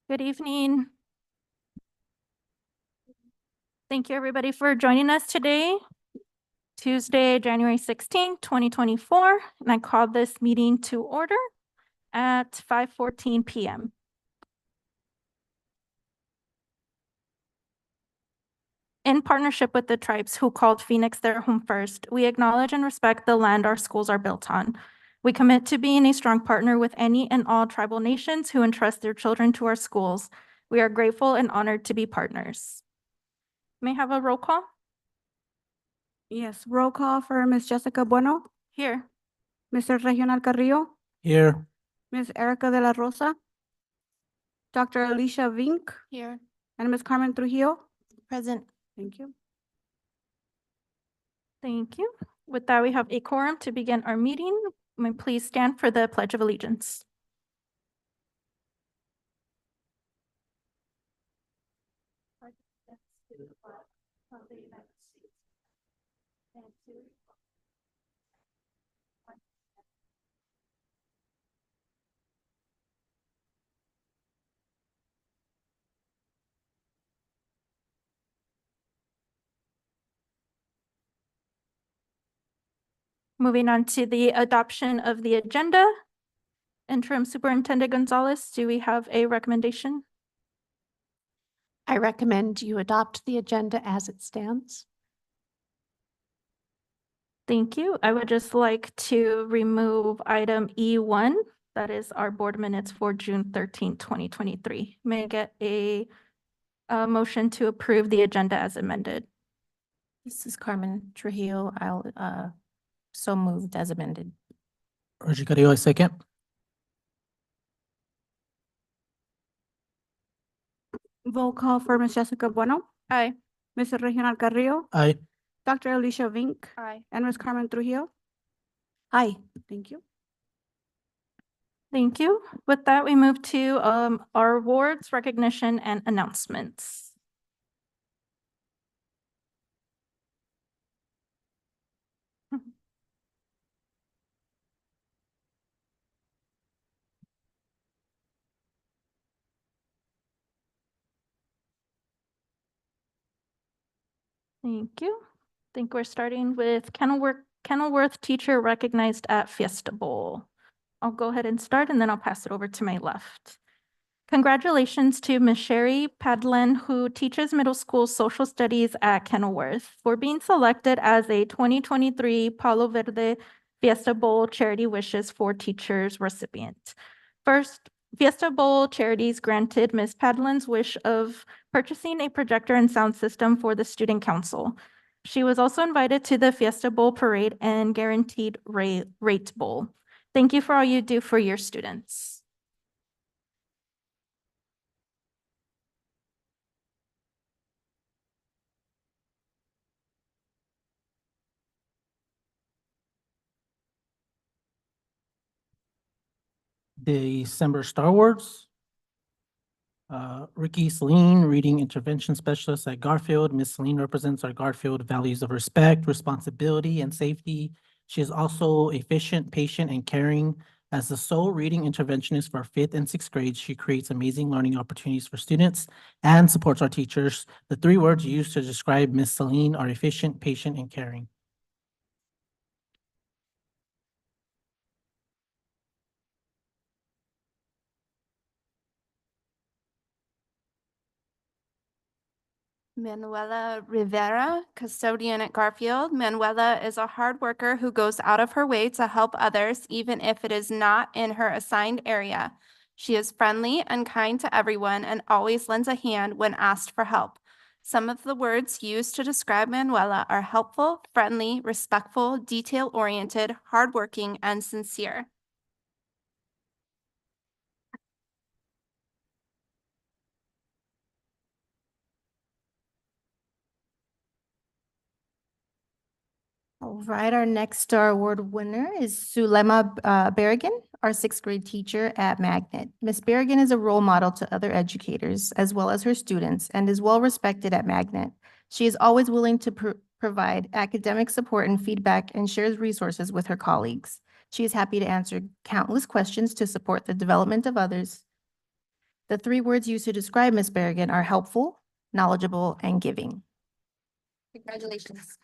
Good evening. Thank you, everybody, for joining us today, Tuesday, January 16th, 2024. And I call this meeting to order at 5:14 p.m. In partnership with the tribes who called Phoenix their home first, we acknowledge and respect the land our schools are built on. We commit to being a strong partner with any and all tribal nations who entrust their children to our schools. We are grateful and honored to be partners. May I have a roll call? Yes, roll call for Ms. Jessica Bueno, Here. Mr. Regional Carrillo, Here. Ms. Erica de la Rosa, Dr. Alicia Vink, Here. and Ms. Carmen Trujillo. Present. Thank you. Thank you. With that, we have a quorum to begin our meeting. May please stand for the Pledge of Allegiance. Moving on to the adoption of the agenda. Interim Superintendent Gonzalez, do we have a recommendation? I recommend you adopt the agenda as it stands. Thank you. I would just like to remove item E1, that is our board minutes for June 13th, 2023. May I get a motion to approve the agenda as amended? This is Carmen Trujillo. I'll so moved as amended. Roger Carrillo, second. Roll call for Ms. Jessica Bueno, Aye. Mr. Regional Carrillo, Aye. Dr. Alicia Vink, Aye. and Ms. Carmen Trujillo. Aye. Thank you. Thank you. With that, we move to our awards, recognition, and announcements. Thank you. I think we're starting with Kenilworth teacher recognized at Fiesta Bowl. I'll go ahead and start, and then I'll pass it over to my left. Congratulations to Ms. Sherry Padlin, who teaches middle school social studies at Kenilworth, for being selected as a 2023 Palo Verde Fiesta Bowl Charity Wishes for Teachers recipient. First, Fiesta Bowl Charities granted Ms. Padlin's wish of purchasing a projector and sound system for the Student Council. She was also invited to the Fiesta Bowl Parade and Guaranteed Rate Bowl. Thank you for all you do for your students. December Star Awards. Ricky Celine, Reading Intervention Specialist at Garfield. Miss Celine represents our Garfield values of respect, responsibility, and safety. She is also efficient, patient, and caring. As the sole reading interventionist for 5th and 6th grades, she creates amazing learning opportunities for students and supports our teachers. The 3 words used to describe Miss Celine are efficient, patient, and caring. Manuela Rivera, custodian at Garfield. Manuela is a hard worker who goes out of her way to help others, even if it is not in her assigned area. She is friendly and kind to everyone and always lends a hand when asked for help. Some of the words used to describe Manuela are helpful, friendly, respectful, detail-oriented, hardworking, and sincere. All right, our next Star Award winner is Sulema Berrigan, our 6th grade teacher at Magnet. Miss Berrigan is a role model to other educators as well as her students and is well respected at Magnet. She is always willing to provide academic support and feedback and shares resources with her colleagues. She is happy to answer countless questions to support the development of others. The three words used to describe Ms. Berrigan are helpful, knowledgeable, and giving. Congratulations.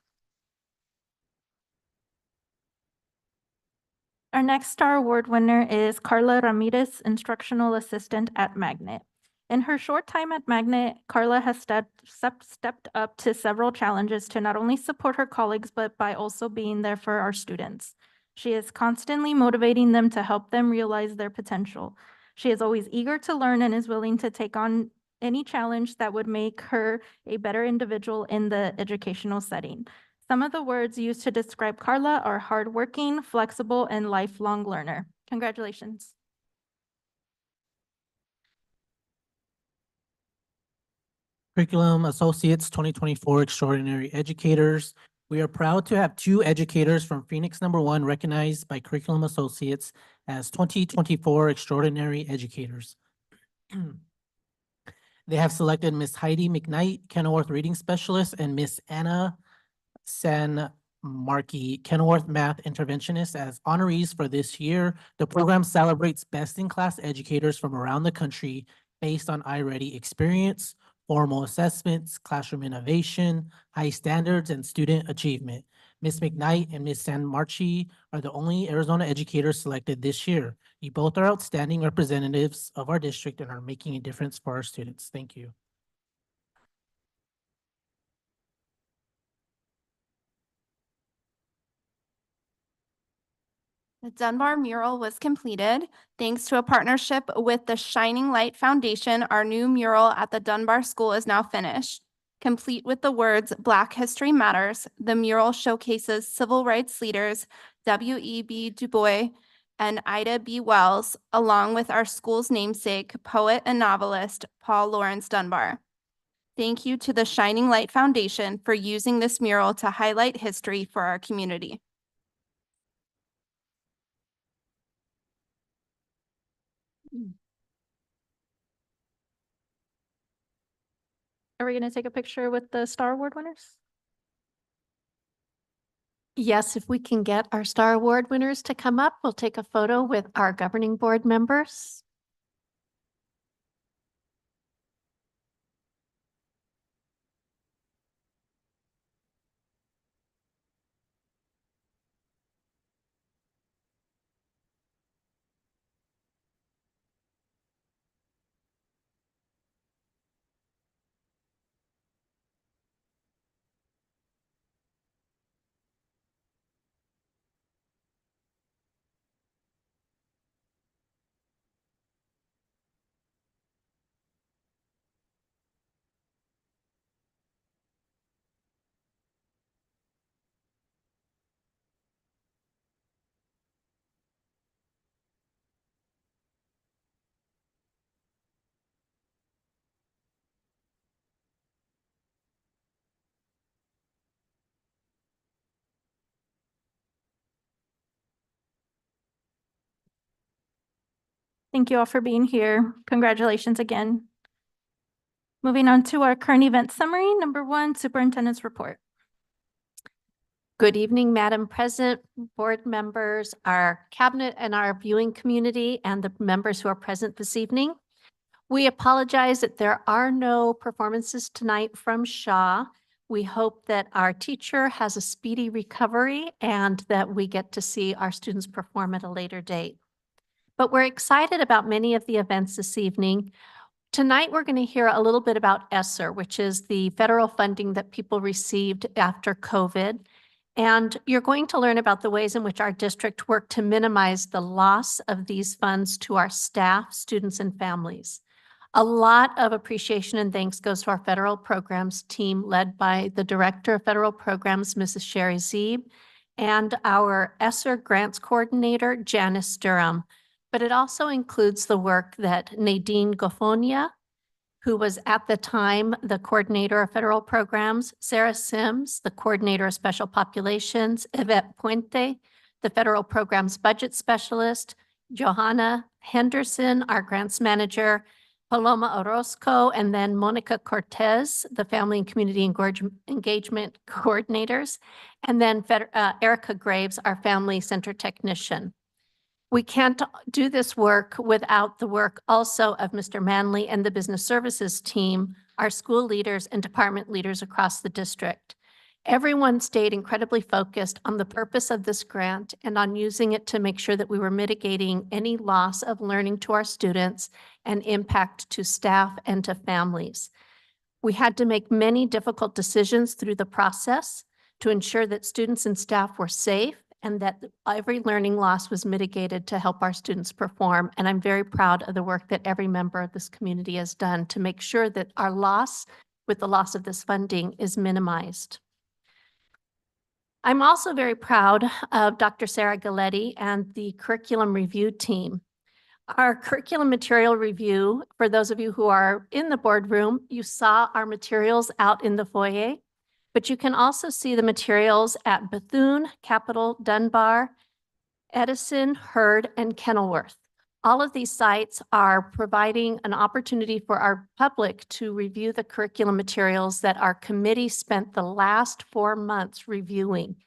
Our next Star Award winner is Carla Ramirez, Instructional Assistant at Magnet. In her short time at Magnet, Carla has stepped up to several challenges to not only support her colleagues, but by also being there for our students. She is constantly motivating them to help them realize their potential. She is always eager to learn and is willing to take on any challenge that would make her a better individual in the educational setting. Some of the words used to describe Carla are hardworking, flexible, and lifelong learner. Congratulations. Curriculum Associates 2024 Extraordinary Educators. We are proud to have two educators from Phoenix #1 recognized by Curriculum Associates as 2024 Extraordinary Educators. They have selected Miss Heidi McKnight, Kenilworth Reading Specialist, and Miss Anna San Markey, Kenilworth Math Interventionist, as honorees for this year. The program celebrates best-in-class educators from around the country based on iReady experience, formal assessments, classroom innovation, high standards, and student achievement. Ms. McKnight and Ms. San Marchi are the only Arizona educators selected this year. You both are outstanding representatives of our district and are making a difference for our students. Thank you. The Dunbar mural was completed. Thanks to a partnership with the Shining Light Foundation, our new mural at the Dunbar School is now finished. Complete with the words "Black History Matters," the mural showcases civil rights leaders W.E.B. Du Bois and Ida B. Wells, along with our school's namesake, poet and novelist Paul Laurence Dunbar. Thank you to the Shining Light Foundation for using this mural to highlight history for our community. Are we going to take a picture with the Star Award winners? Yes, if we can get our Star Award winners to come up, we'll take a photo with our governing board members. Thank you all for being here. Congratulations again. Moving on to our current event summary. Number 1, Superintendent's Report. Good evening, Madam President, board members, our cabinet and our viewing community, and the members who are present this evening. We apologize that there are no performances tonight from Shaw. We hope that our teacher has a speedy recovery and that we get to see our students perform at a later date. But we're excited about many of the events this evening. Tonight, we're going to hear a little bit about ESSER, which is the federal funding that people received after COVID. And you're going to learn about the ways in which our district worked to minimize the loss of these funds to our staff, students, and families. A lot of appreciation and thanks goes to our federal programs team led by the Director of Federal Programs, Mrs. Sherry Zeeb, and our ESSER Grants Coordinator, Janice Durham. But it also includes the work that Nadine Gofonia, who was at the time the coordinator of federal programs, Sarah Sims, the coordinator of special populations, Yvette Puente, the federal programs budget specialist, Johanna Henderson, our grants manager, Paloma Orozco, and then Monica Cortez, the family and community engagement coordinators, and then Erica Graves, our family center technician. We can't do this work without the work also of Mr. Manley and the business services team, our school leaders and department leaders across the district. Everyone stayed incredibly focused on the purpose of this grant and on using it to make sure that we were mitigating any loss of learning to our students and impact to staff and to families. We had to make many difficult decisions through the process to ensure that students and staff were safe and that every learning loss was mitigated to help our students perform. And I'm very proud of the work that every member of this community has done to make sure that our loss with the loss of this funding is minimized. I'm also very proud of Dr. Sarah Galetti and the curriculum review team. Our curriculum material review, for those of you who are in the boardroom, you saw our materials out in the foyer, but you can also see the materials at Bethune, Capitol, Dunbar, Edison, Hurd, and Kenilworth. All of these sites are providing an opportunity for our public to review the curriculum materials that our committee spent the last 4 months reviewing.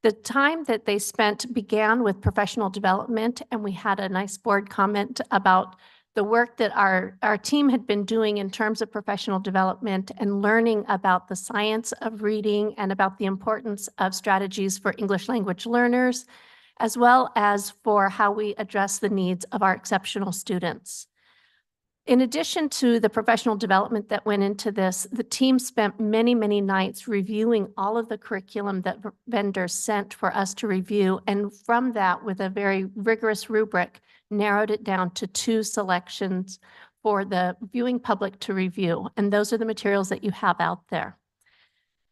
The time that they spent began with professional development, and we had a nice board comment about the work that our team had been doing in terms of professional development and learning about the science of reading and about the importance of strategies for English language learners, as well as for how we address the needs of our exceptional students. In addition to the professional development that went into this, the team spent many, many nights reviewing all of the curriculum that vendors sent for us to review. And from that, with a very rigorous rubric, narrowed it down to 2 selections for the viewing public to review. And those are the materials that you have out there.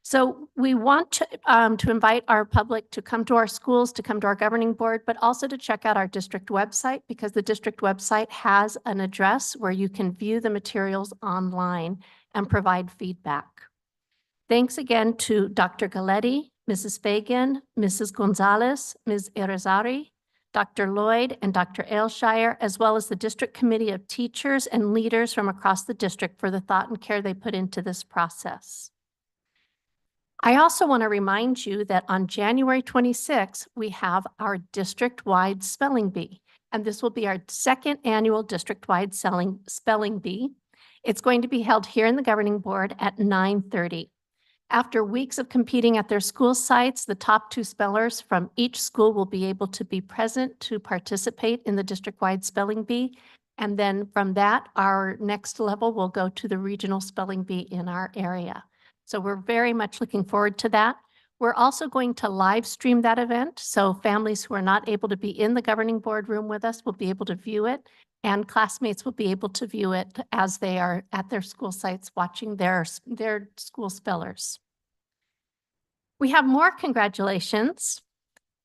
So we want to invite our public to come to our schools, to come to our governing board, but also to check out our district website, because the district website has an address where you can view the materials online and provide feedback. Thanks again to Dr. Galetti, Mrs. Fagan, Mrs. Gonzalez, Ms. Irizarry, Dr. Lloyd, and Dr. Ailshire, as well as the district committee of teachers and leaders from across the district for the thought and care they put into this process. I also want to remind you that on January 26th, we have our district-wide spelling bee, and this will be our 2nd annual district-wide spelling bee. It's going to be held here in the governing board at 9:30. After weeks of competing at their school sites, the top 2 spellers from each school will be able to be present to participate in the district-wide spelling bee. And then from that, our next level will go to the regional spelling bee in our area. So we're very much looking forward to that. We're also going to live stream that event. So families who are not able to be in the governing board room with us will be able to view it, and classmates will be able to view it as they are at their school sites watching their school spellers. We have more congratulations.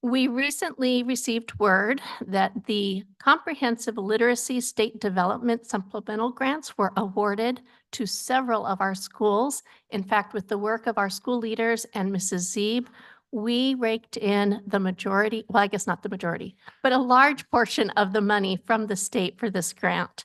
We recently received word that the Comprehensive Literacy State Development Supplemental Grants were awarded to several of our schools. In fact, with the work of our school leaders and Mrs. Zeeb, we raked in the majority, well, I guess not the majority, but a large portion of the money from the state for this grant.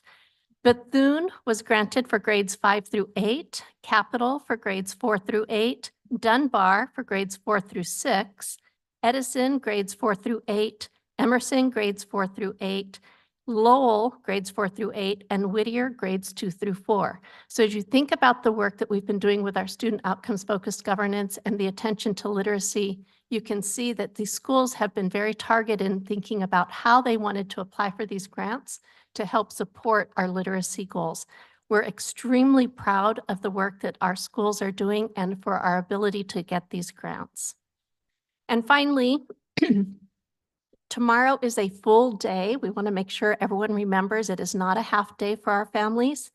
Bethune was granted for grades 5 through 8, Capitol for grades 4 through 8, Dunbar for grades 4 through 6, Edison, grades 4 through 8, Emerson, grades 4 through 8, Lowell, grades 4 through 8, and Whittier, grades 2 through 4. So as you think about the work that we've been doing with our student outcomes-focused governance and the attention to literacy, you can see that these schools have been very targeted in thinking about how they wanted to apply for these grants to help support our literacy goals. We're extremely proud of the work that our schools are doing and for our ability to get these grants. And finally, tomorrow is a full day. We want to make sure everyone remembers it is not a half day for our families,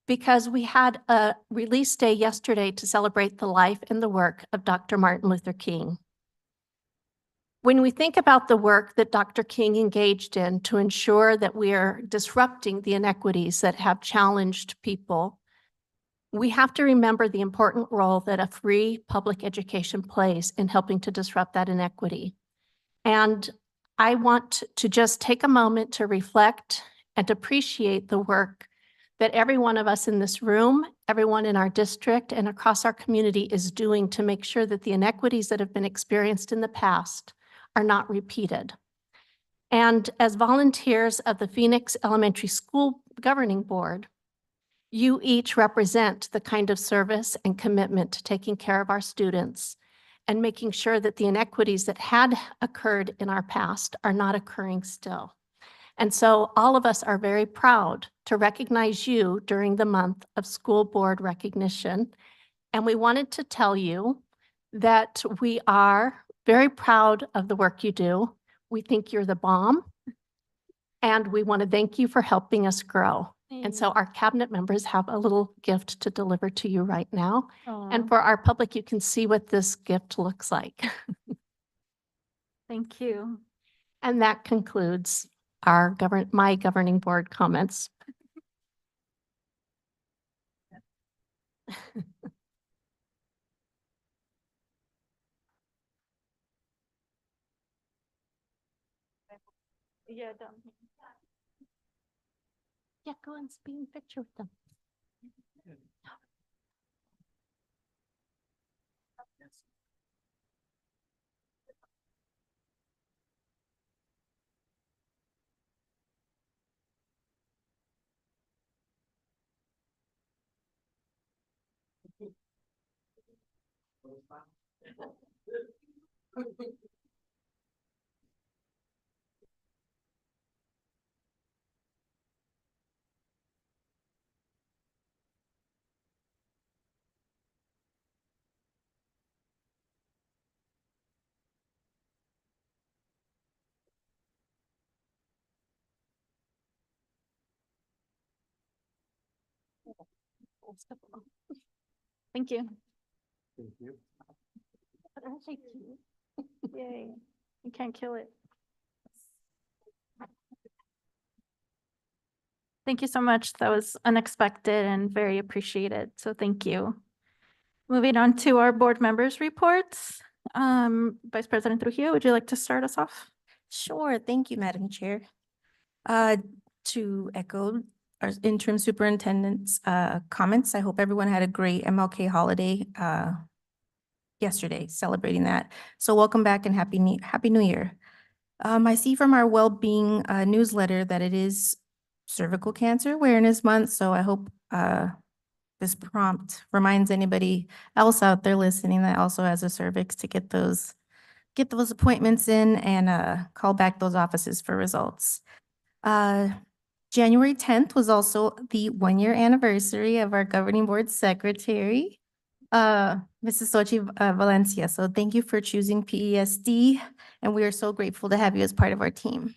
because we had a release day yesterday to celebrate the life and the work of Dr. Martin Luther King. When we think about the work that Dr. King engaged in to ensure that we are disrupting the inequities that have challenged people, we have to remember the important role that a free public education plays in helping to disrupt that inequity. And I want to just take a moment to reflect and appreciate the work that every one of us in this room, everyone in our district and across our community is doing to make sure that the inequities that have been experienced in the past are not repeated. And as volunteers of the Phoenix Elementary School Governing Board, you each represent the kind of service and commitment to taking care of our students and making sure that the inequities that had occurred in our past are not occurring still. And so all of us are very proud to recognize you during the month of school board recognition. And we wanted to tell you that we are very proud of the work you do. We think you're the bomb. And we want to thank you for helping us grow. And so our cabinet members have a little gift to deliver to you right now. And for our public, you can see what this gift looks like. Thank you. And that concludes our my governing board comments. Yeah, Yeah, go and speak a picture with them. Thank you. Thank you. Yay. You can't kill it. Thank you so much. That was unexpected and very appreciated. So thank you. Moving on to our board members' reports. Vice President Trujillo, would you like to start us off? Sure, thank you, Madam Chair. To echo our interim superintendent's comments, I hope everyone had a great MLK holiday yesterday, celebrating that. So welcome back and Happy New Year. I see from our well-being newsletter that it is Cervical Cancer Awareness Month, so I hope this prompt reminds anybody else out there listening that also has a cervix to get those appointments in and call back those offices for results. January 10th was also the 1-year anniversary of our governing board secretary, Mrs. Sochi Valencia. So thank you for choosing PESD, and we are so grateful to have you as part of our team.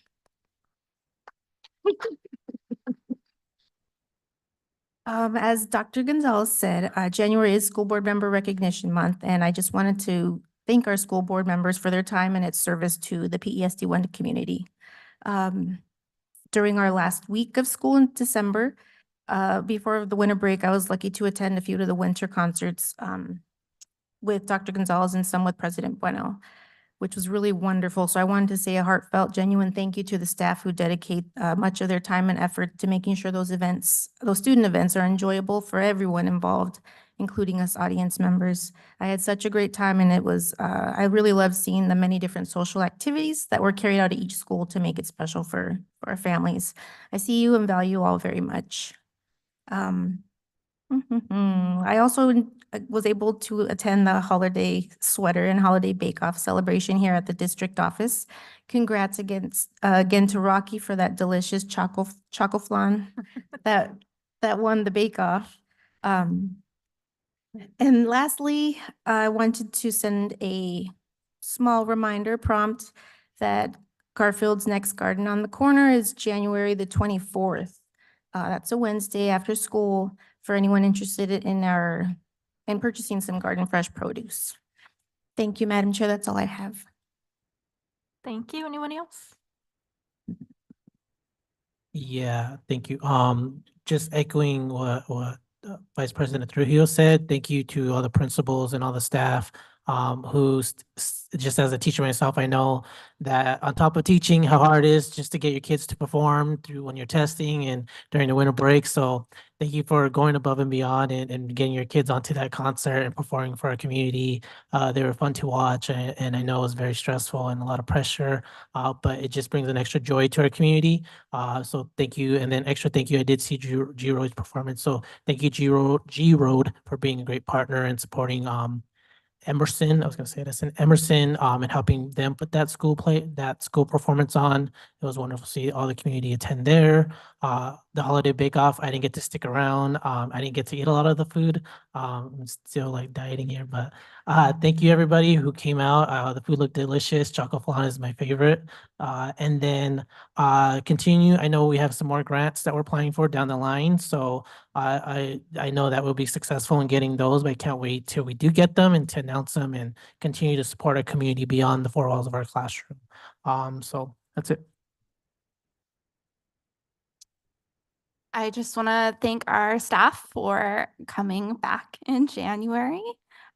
As Dr. Gonzalez said, January is School Board Member Recognition Month, and I just wanted to thank our school board members for their time and its service to the PESD1 community. During our last week of school in December, before the winter break, I was lucky to attend a few of the winter concerts with Dr. Gonzalez and some with President Bueno, which was really wonderful. So I wanted to say a heartfelt, genuine thank you to the staff who dedicate much of their time and effort to making sure those student events are enjoyable for everyone involved, including us audience members. I had such a great time, and it was, I really loved seeing the many different social activities that were carried out at each school to make it special for our families. I see you and value you all very much. I also was able to attend the holiday sweater and holiday bake-off celebration here at the district office. Congrats again to Rocky for that delicious choco flan that won the bake-off. And lastly, I wanted to send a small reminder prompt that Garfield's next Garden on the Corner is January the 24th. That's a Wednesday after school for anyone interested in purchasing some garden fresh produce. Thank you, Madam Chair. That's all I have. Thank you. Anyone else? Yeah, thank you. Just echoing what Vice President Trujillo said, thank you to all the principals and all the staff just as a teacher myself, I know that on top of teaching, how hard it is just to get your kids to perform through when you're testing and during the winter break. So thank you for going above and beyond and getting your kids onto that concert and performing for our community. They were fun to watch, and I know it was very stressful and a lot of pressure, but it just brings an extra joy to our community. So thank you. And then extra thank you. I did see G Road's performance. So thank you, G Road, for being a great partner and supporting Emerson, I was gonna say this, in Emerson, and helping them put that school performance on. It was wonderful to see all the community attend there. The holiday bake off, I didn't get to stick around. I didn't get to eat a lot of the food. I'm still like dieting here, but thank you everybody who came out. The food looked delicious. Chocolate flan is my favorite. And then continue. I know we have some more grants that we're applying for down the line, so I know that we'll be successful in getting those, but I can't wait till we do get them and to announce them and continue to support our community beyond the four walls of our classroom. So that's it. I just want to thank our staff for coming back in January.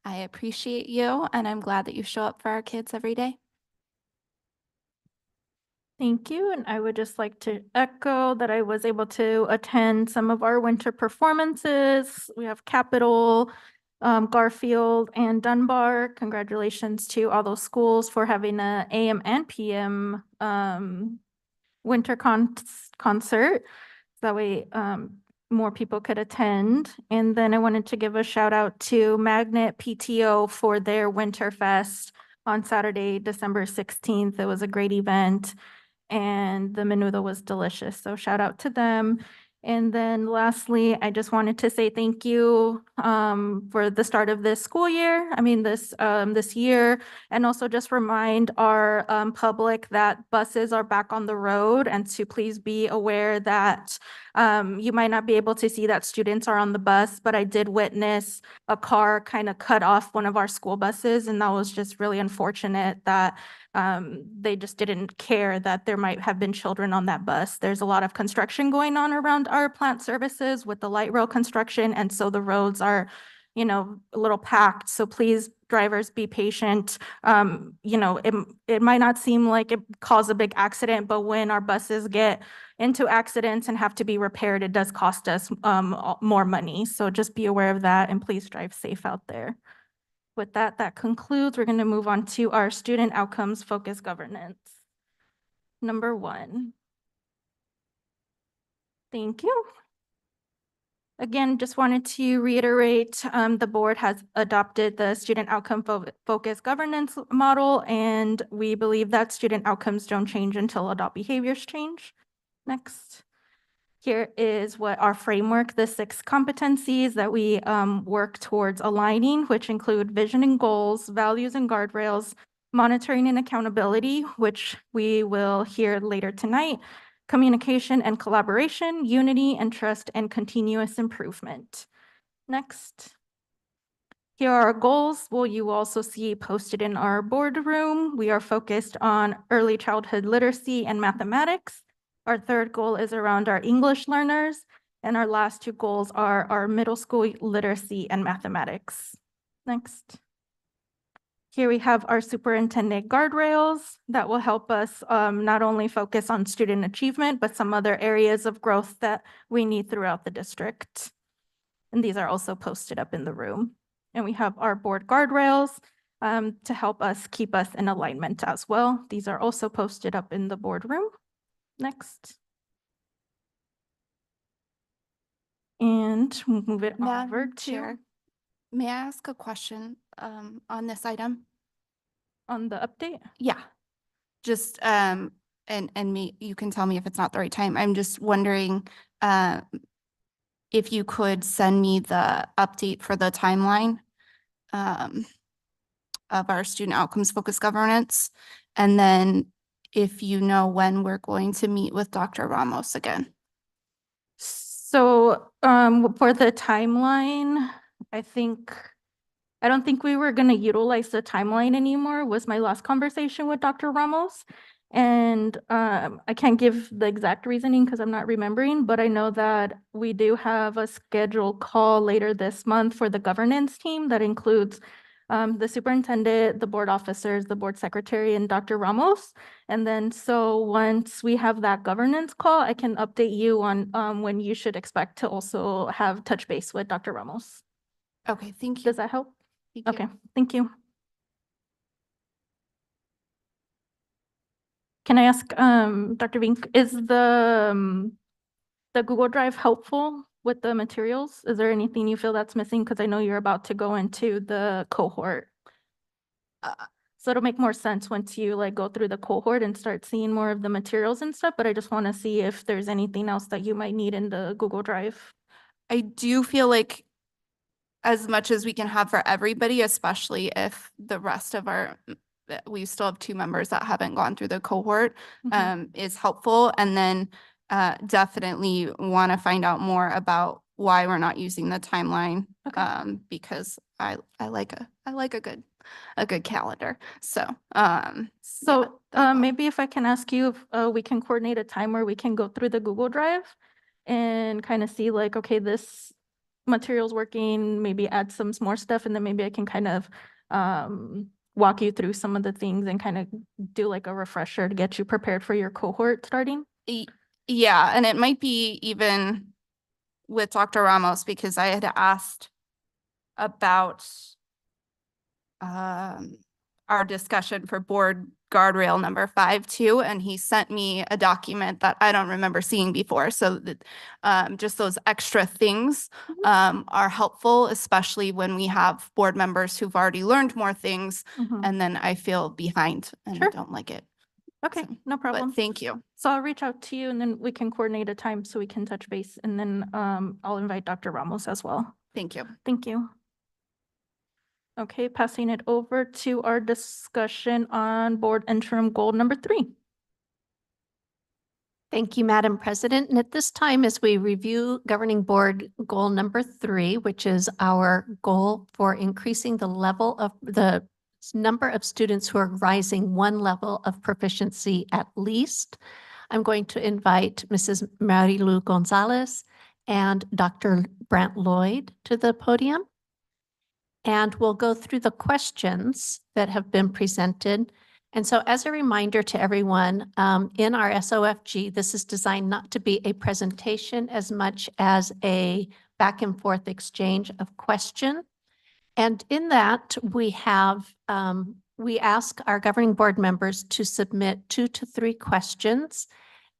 I appreciate you, and I'm glad that you show up for our kids every day. Thank you. And I would just like to echo that I was able to attend some of our winter performances. We have Capitol, Garfield, and Dunbar. Congratulations to all those schools for having a AM and PM winter concert. That way more people could attend. And then I wanted to give a shout out to Magnet PTO for their Winter Fest on Saturday, December 16th. It was a great event and the menudo was delicious. So shout out to them. And then lastly, I just wanted to say thank you for the start of this school year. I mean, this year, and also just remind our public that buses are back on the road, and to please be aware that you might not be able to see that students are on the bus, but I did witness a car kind of cut off one of our school buses, and that was just really unfortunate that they just didn't care that there might have been children on that bus. There's a lot of construction going on around our plant services with the light rail construction, and so the roads are, a little packed. So please, drivers, be patient. It might not seem like it caused a big accident, but when our buses get into accidents and have to be repaired, it does cost us more money. So just be aware of that, and please drive safe out there. With that, that concludes. We're going to move on to our student outcomes focused governance. Number 1. Thank you. Again, just wanted to reiterate, the board has adopted the student outcome focused governance model, and we believe that student outcomes don't change until adult behaviors change. Next. Here is what our framework, the 6 competencies that we work towards aligning, which include vision and goals, values and guardrails, monitoring and accountability, which we will hear later tonight, communication and collaboration, unity and trust, and continuous improvement. Next. Here are our goals. Well, you will also see posted in our boardroom. We are focused on early childhood literacy and mathematics. Our 3rd goal is around our English learners, and our last 2 goals are our middle school literacy and mathematics. Next. Here we have our superintendent guardrails that will help us not only focus on student achievement, but some other areas of growth that we need throughout the district. And these are also posted up in the room. And we have our board guardrails to help us keep us in alignment as well. These are also posted up in the boardroom. Next. And we'll move it over Madam to Chair, may I ask a question on this item? on the update. Yeah, just and you can tell me if it's not the right time. I'm just wondering if you could send me the update for the timeline of our student outcomes focused governance, and then if you know when we're going to meet with Dr. Ramos again. So for the timeline, I don't think we were going to utilize the timeline anymore, was my last conversation with Dr. Ramos. And I can't give the exact reasoning because I'm not remembering, but I know that we do have a scheduled call later this month for the governance team that includes the superintendent, the board officers, the board secretary, and Dr. Ramos. And then so once we have that governance call, I can update you on when you should expect to also have touch base with Dr. Ramos. Okay, thank you. Does that help? Thank you. Okay, thank you. Can I ask, Dr. Vink, is the Google Drive helpful with the materials? Is there anything you feel that's missing? Because I know you're about to go into the cohort. So it'll make more sense once you like go through the cohort and start seeing more of the materials and stuff, but I just want to see if there's anything else that you might need in the Google Drive. I do feel like as much as we can have for everybody, especially if the rest of our, we still have 2 members that haven't gone through the cohort, is helpful. And then definitely want to find out more about why we're not using the timeline. Okay. Because I like a good calendar. So So that's all. maybe if I can ask you if we can coordinate a time where we can go through the Google Drive and kind of see like, okay, this material's working, maybe add some more stuff, and then maybe I can kind of walk you through some of the things and kind of do like a refresher to get you prepared for your cohort starting. Yeah, and it might be even with Dr. Ramos, because I had asked about our discussion for board guardrail number 5 too, and he sent me a document that I don't remember seeing before. So that just those extra things are helpful, especially when we have board members who've already learned more things, and then I feel behind and Sure. don't like it. Okay, So, no problem. But thank you. So I'll reach out to you and then we can coordinate a time so we can touch base, and then I'll invite Dr. Ramos as well. Thank you. Thank you. Okay, passing it over to our discussion on board interim goal number 3. Thank you, Madam President. And at this time, as we review governing board goal number 3, which is our goal for increasing the level of the number of students who are rising 1 level of proficiency at least, I'm going to invite Mrs. Marilu Gonzalez and Dr. Brant Lloyd to the podium. And we'll go through the questions that have been presented. And so as a reminder to everyone, in our SOFG, this is designed not to be a presentation as much as a back and forth exchange of question. And in that, we have, we ask our governing board members to submit 2 to 3 questions.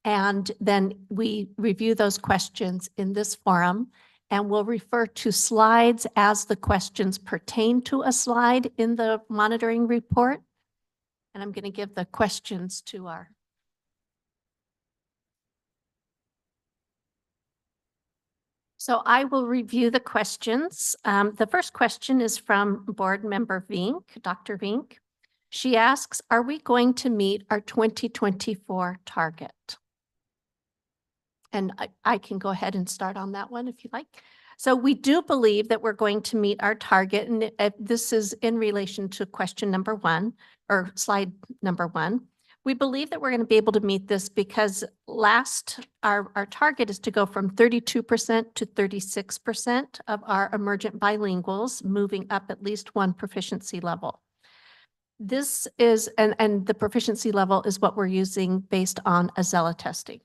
And then we review those questions in this forum. And we'll refer to slides as the questions pertain to a slide in the monitoring report. And I'm going to give the questions to our. So I will review the questions. The first question is from board member Vink, Dr. Vink. She asks, are we going to meet our 2024 target? And I can go ahead and start on that one if you like. So we do believe that we're going to meet our target. And this is in relation to question number 1 or slide number 1. We believe that we're going to be able to meet this because our target is to go from 32% to 36% of our emergent bilinguals, moving up at least 1 proficiency level. This is, and the proficiency level is what we're using based on Azella testing.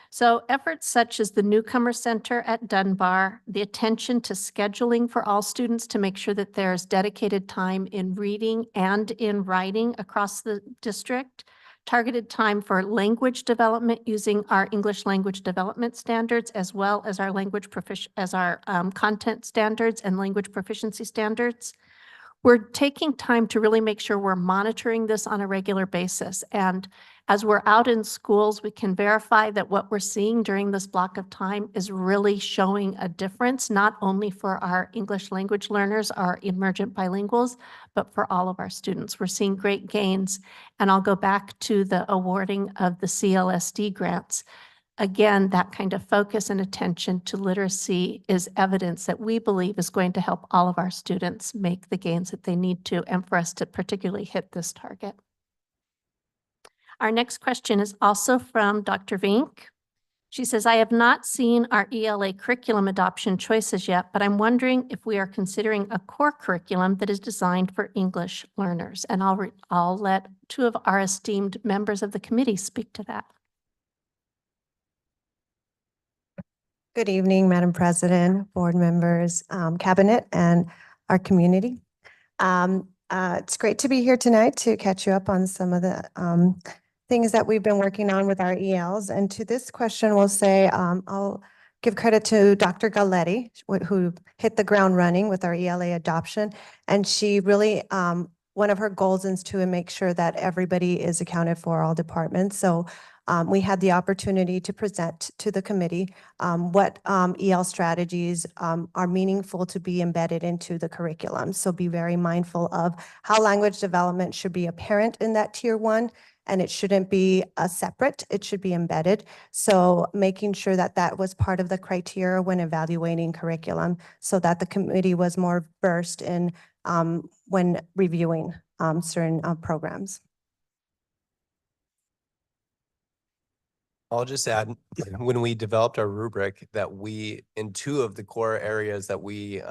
So efforts such as the Newcomer Center at Dunbar, the attention to scheduling for all students to make sure that there's dedicated time in reading and in writing across the district, targeted time for language development using our English language development standards, as well as our content standards and language proficiency standards. We're taking time to really make sure we're monitoring this on a regular basis. And as we're out in schools, we can verify that what we're seeing during this block of time is really showing a difference, not only for our English language learners, our emergent bilinguals, but for all of our students. We're seeing great gains. And I'll go back to the awarding of the CLSD grants. Again, that kind of focus and attention to literacy is evidence that we believe is going to help all of our students make the gains that they need to, and for us to particularly hit this target. Our next question is also from Dr. Vink. She says, I have not seen our ELA curriculum adoption choices yet, but I'm wondering if we are considering a core curriculum that is designed for English learners. And I'll let two of our esteemed members of the committee speak to that. Good evening, Madam President, board members, cabinet, and our community. It's great to be here tonight to catch you up on some of the things that we've been working on with our ELs. And to this question, we'll say I'll give credit to Dr. Galletti, who hit the ground running with our ELA adoption. And she really, one of her goals is to make sure that everybody is accounted for, all departments. So we had the opportunity to present to the committee what EL strategies are meaningful to be embedded into the curriculum. So be very mindful of how language development should be apparent in that tier 1, and it shouldn't be separate, it should be embedded. So making sure that that was part of the criteria when evaluating curriculum so that the committee was more versed in when reviewing certain programs. I'll just add, when we developed our rubric, that we, in 2 of the core areas that we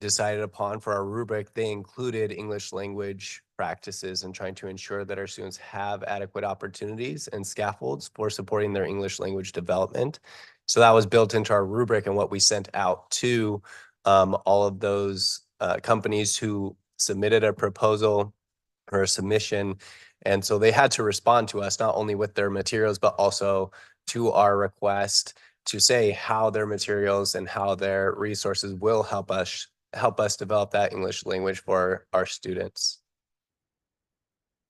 decided upon for our rubric, they included English language practices and trying to ensure that our students have adequate opportunities and scaffolds for supporting their English language development. So that was built into our rubric and what we sent out to all of those companies who submitted a proposal or a submission. And so they had to respond to us not only with their materials, but also to our request to say how their materials and how their resources will help us develop that English language for our students.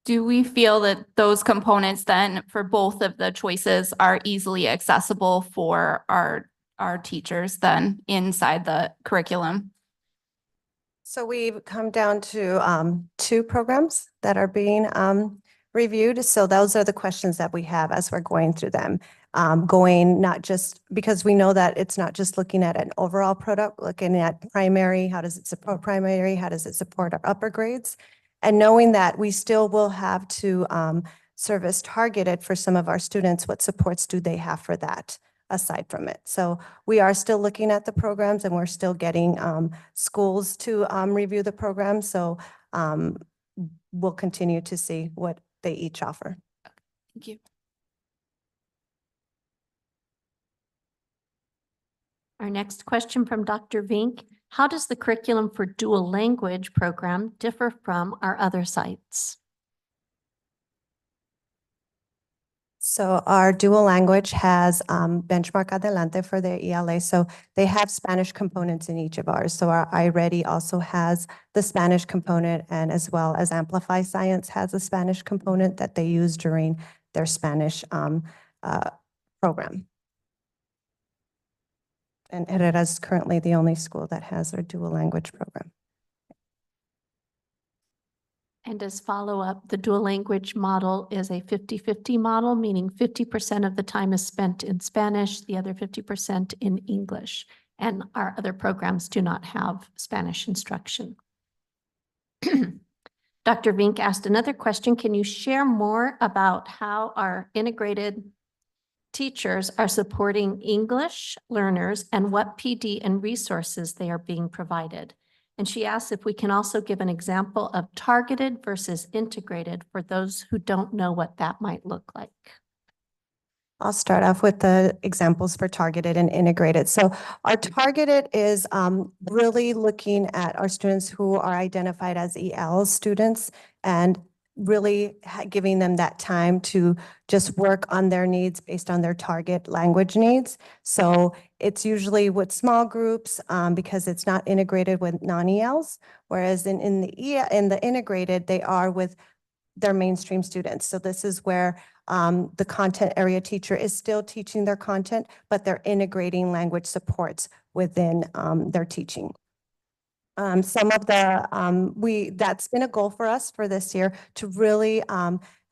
Do we feel that those components then for both of the choices are easily accessible for our teachers then inside the curriculum? So we've come down to 2 programs that are being reviewed. So those are the questions that we have as we're going through them. Going not just because we know that it's not just looking at an overall product, looking at primary, how does it support primary, how does it support our upper grades? And knowing that we still will have to service targeted for some of our students, what supports do they have for that aside from it? So we are still looking at the programs and we're still getting schools to review the program. So we'll continue to see what they each offer. Thank you. Our next question from Dr. Vink. How does the curriculum for dual language program differ from our other sites? So our dual language has Benchmark Adelante for their ELA. So they have Spanish components in each of ours. So our iReady also has the Spanish component, and as well as Amplify Science has a Spanish component that they use during their Spanish program. And Herrera is currently the only school that has our dual language program. And as follow-up, the dual language model is a 50-50 model, meaning 50% of the time is spent in Spanish, the other 50% in English. And our other programs do not have Spanish instruction. Dr. Vink asked another question. Can you share more about how our integrated teachers are supporting English learners and what PD and resources they are being provided? And she asks if we can also give an example of targeted versus integrated for those who don't know what that might look like. I'll start off with the examples for targeted and integrated. So our targeted is really looking at our students who are identified as EL students and really giving them that time to just work on their needs based on their target language needs. So it's usually with small groups because it's not integrated with non-ELs, whereas in the integrated, they are with their mainstream students. So this is where the content area teacher is still teaching their content, but they're integrating language supports within their teaching. some of the, that's been a goal for us for this year to really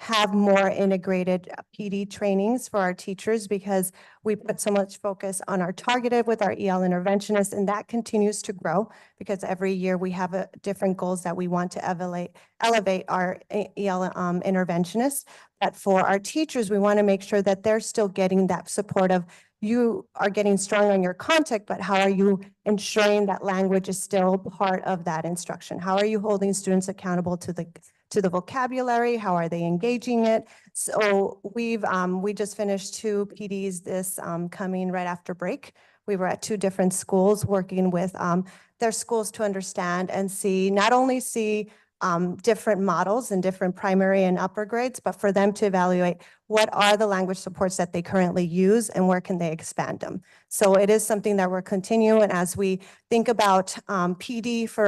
have more integrated PD trainings for our teachers because we put so much focus on our targeted with our EL interventionists, and that continues to grow because every year we have different goals that we want to elevate our EL interventionists. But for our teachers, we want to make sure that they're still getting that support of you are getting strong on your content, but how are you ensuring that language is still part of that instruction? How are you holding students accountable to the vocabulary? How are they engaging it? So we just finished 2 PDs this coming right after break. We were at 2 different schools working with their schools to understand and not only see different models in different primary and upper grades, but for them to evaluate what are the language supports that they currently use and where can they expand them. So it is something that we're continuing as we think about PD for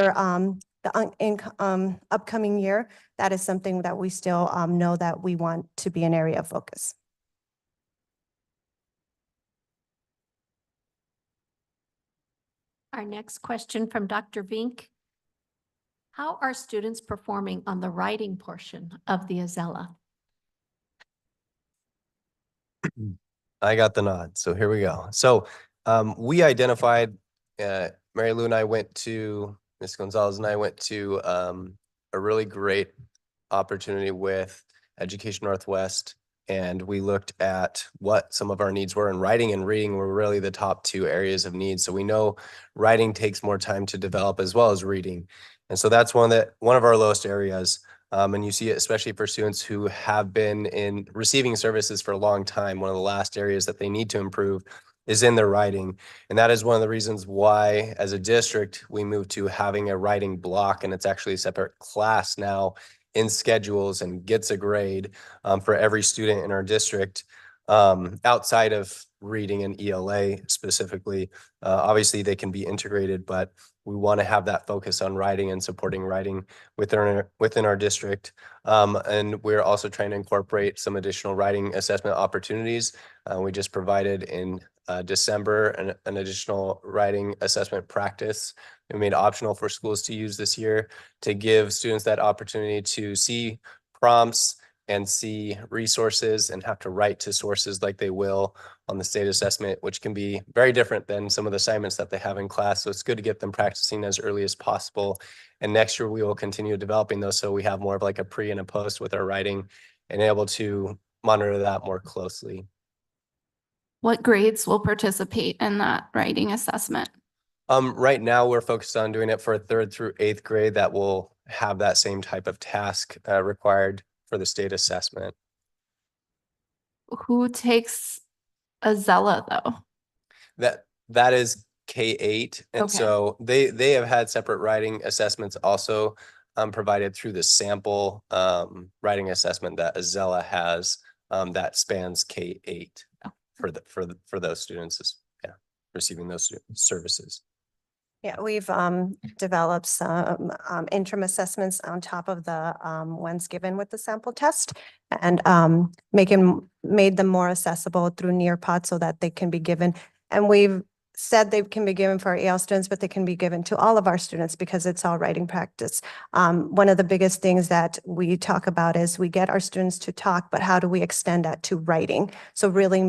the upcoming year. That is something that we still know that we want to be an area of focus. Our next question from Dr. Vink. How are students performing on the writing portion of the Azella? I got the nod, so here we go. So we identified, Mary Lou and I went to, Ms. Gonzalez and I went to a really great opportunity with Education Northwest, and we looked at what some of our needs were, and writing and reading were really the top 2 areas of need. So we know writing takes more time to develop as well as reading. And so that's one of our lowest areas. And you see it especially for students who have been in receiving services for a long time. One of the last areas that they need to improve is in their writing. And that is one of the reasons why, as a district, we moved to having a writing block, and it's actually a separate class now in schedules and gets a grade for every student in our district outside of reading and ELA specifically. Obviously, they can be integrated, but we want to have that focus on writing and supporting writing within our district. And we're also trying to incorporate some additional writing assessment opportunities. We just provided in December an additional writing assessment practice. We made optional for schools to use this year to give students that opportunity to see prompts and see resources and have to write to sources like they will on the state assessment, which can be very different than some of the assignments that they have in class. So it's good to get them practicing as early as possible. And next year we will continue developing those so we have more of like a pre and a post with our writing and able to monitor that more closely. What grades will participate in that writing assessment? Right now we're focused on doing it for 3rd through 8th grade that will have that same type of task required for the state assessment. Who takes Azella though? That is K-8, and Okay. so they have had separate writing assessments also provided through the sample writing assessment that Azella has that spans K-8 for those students, receiving those services. Yeah, we've developed some interim assessments on top of the ones given with the sample test and made them more accessible through Nearpod so that they can be given. And we've said they can be given for our EL students, but they can be given to all of our students because it's all writing practice. One of the biggest things that we talk about is we get our students to talk, but how do we extend that to writing? So really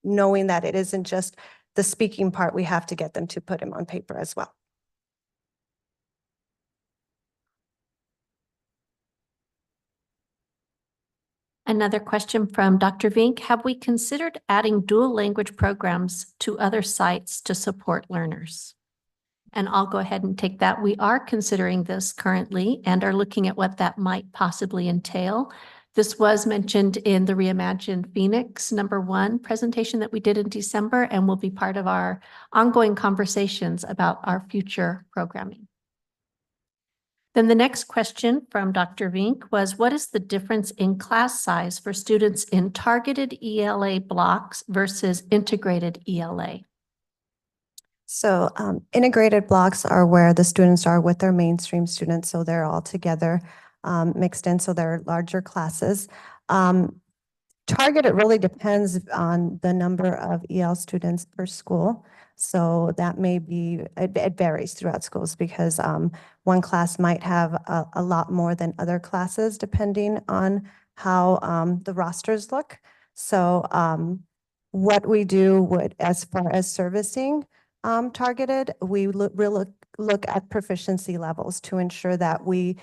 knowing that it isn't just the speaking part, we have to get them to put them on paper as well. Another question from Dr. Vink. Have we considered adding dual language programs to other sites to support learners? And I'll go ahead and take that. We are considering this currently and are looking at what that might possibly entail. This was mentioned in the Reimagined Phoenix #1 presentation that we did in December and will be part of our ongoing conversations about our future programming. Then the next question from Dr. Vink was, what is the difference in class size for students in targeted ELA blocks versus integrated ELA? So integrated blocks are where the students are with their mainstream students, so they're all together mixed in, so they're larger classes. targeted really depends on the number of EL students per school. So that may be, it varies throughout schools because one class might have a lot more than other classes depending on how the rosters look. So what we do would, as far as servicing targeted, we really look at proficiency levels to ensure that we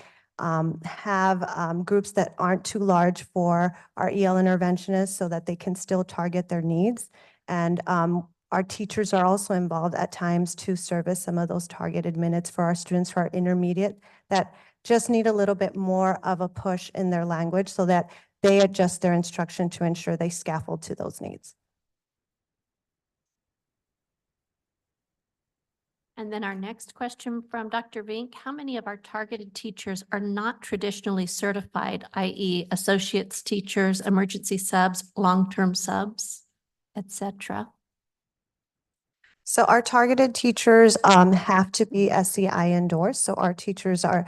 have groups that aren't too large for our EL interventionists so that they can still target their needs. And our teachers are also involved at times to service some of those targeted minutes for our students who are intermediate that just need a little bit more of a push in their language so that they adjust their instruction to ensure they scaffold to those needs. And then our next question from Dr. Vink, how many of our targeted teachers are not traditionally certified, i.e. associates, teachers, emergency subs, long-term subs, et cetera? So our targeted teachers have to be SCI endorsed. So our teachers are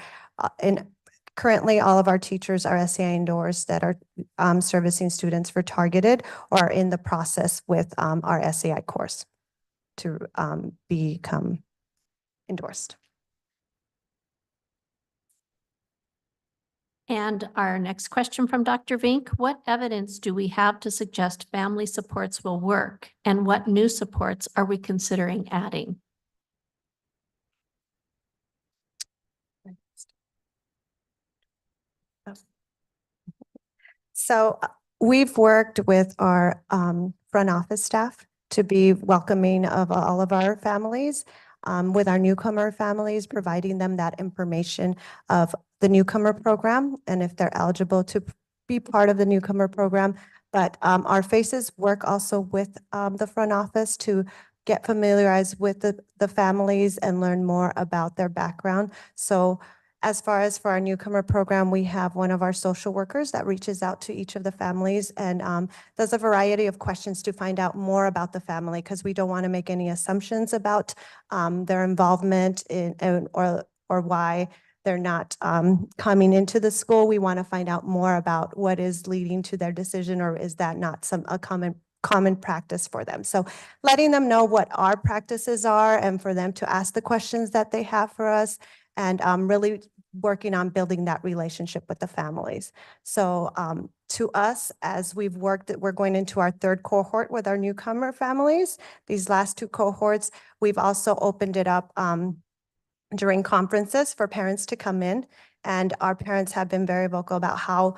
currently all of our teachers are SCI endorsed that are servicing students for targeted or are in the process with our SCI course to become endorsed. And our next question from Dr. Vink, what evidence do we have to suggest family supports will work? And what new supports are we considering adding? So we've worked with our front office staff to be welcoming of all of our families, with our newcomer families, providing them that information of the newcomer program and if they're eligible to be part of the newcomer program. But our FACES work also with the front office to get familiarized with the families and learn more about their background. So as far as for our newcomer program, we have one of our social workers that reaches out to each of the families and does a variety of questions to find out more about the family because we don't want to make any assumptions about their involvement or why they're not coming into the school. We want to find out more about what is leading to their decision, or is that not a common practice for them. So letting them know what our practices are and for them to ask the questions that they have for us, and really working on building that relationship with the families. So to us, as we're going into our third cohort with our newcomer families. These last two cohorts, we've also opened it up during conferences for parents to come in. And our parents have been very vocal about how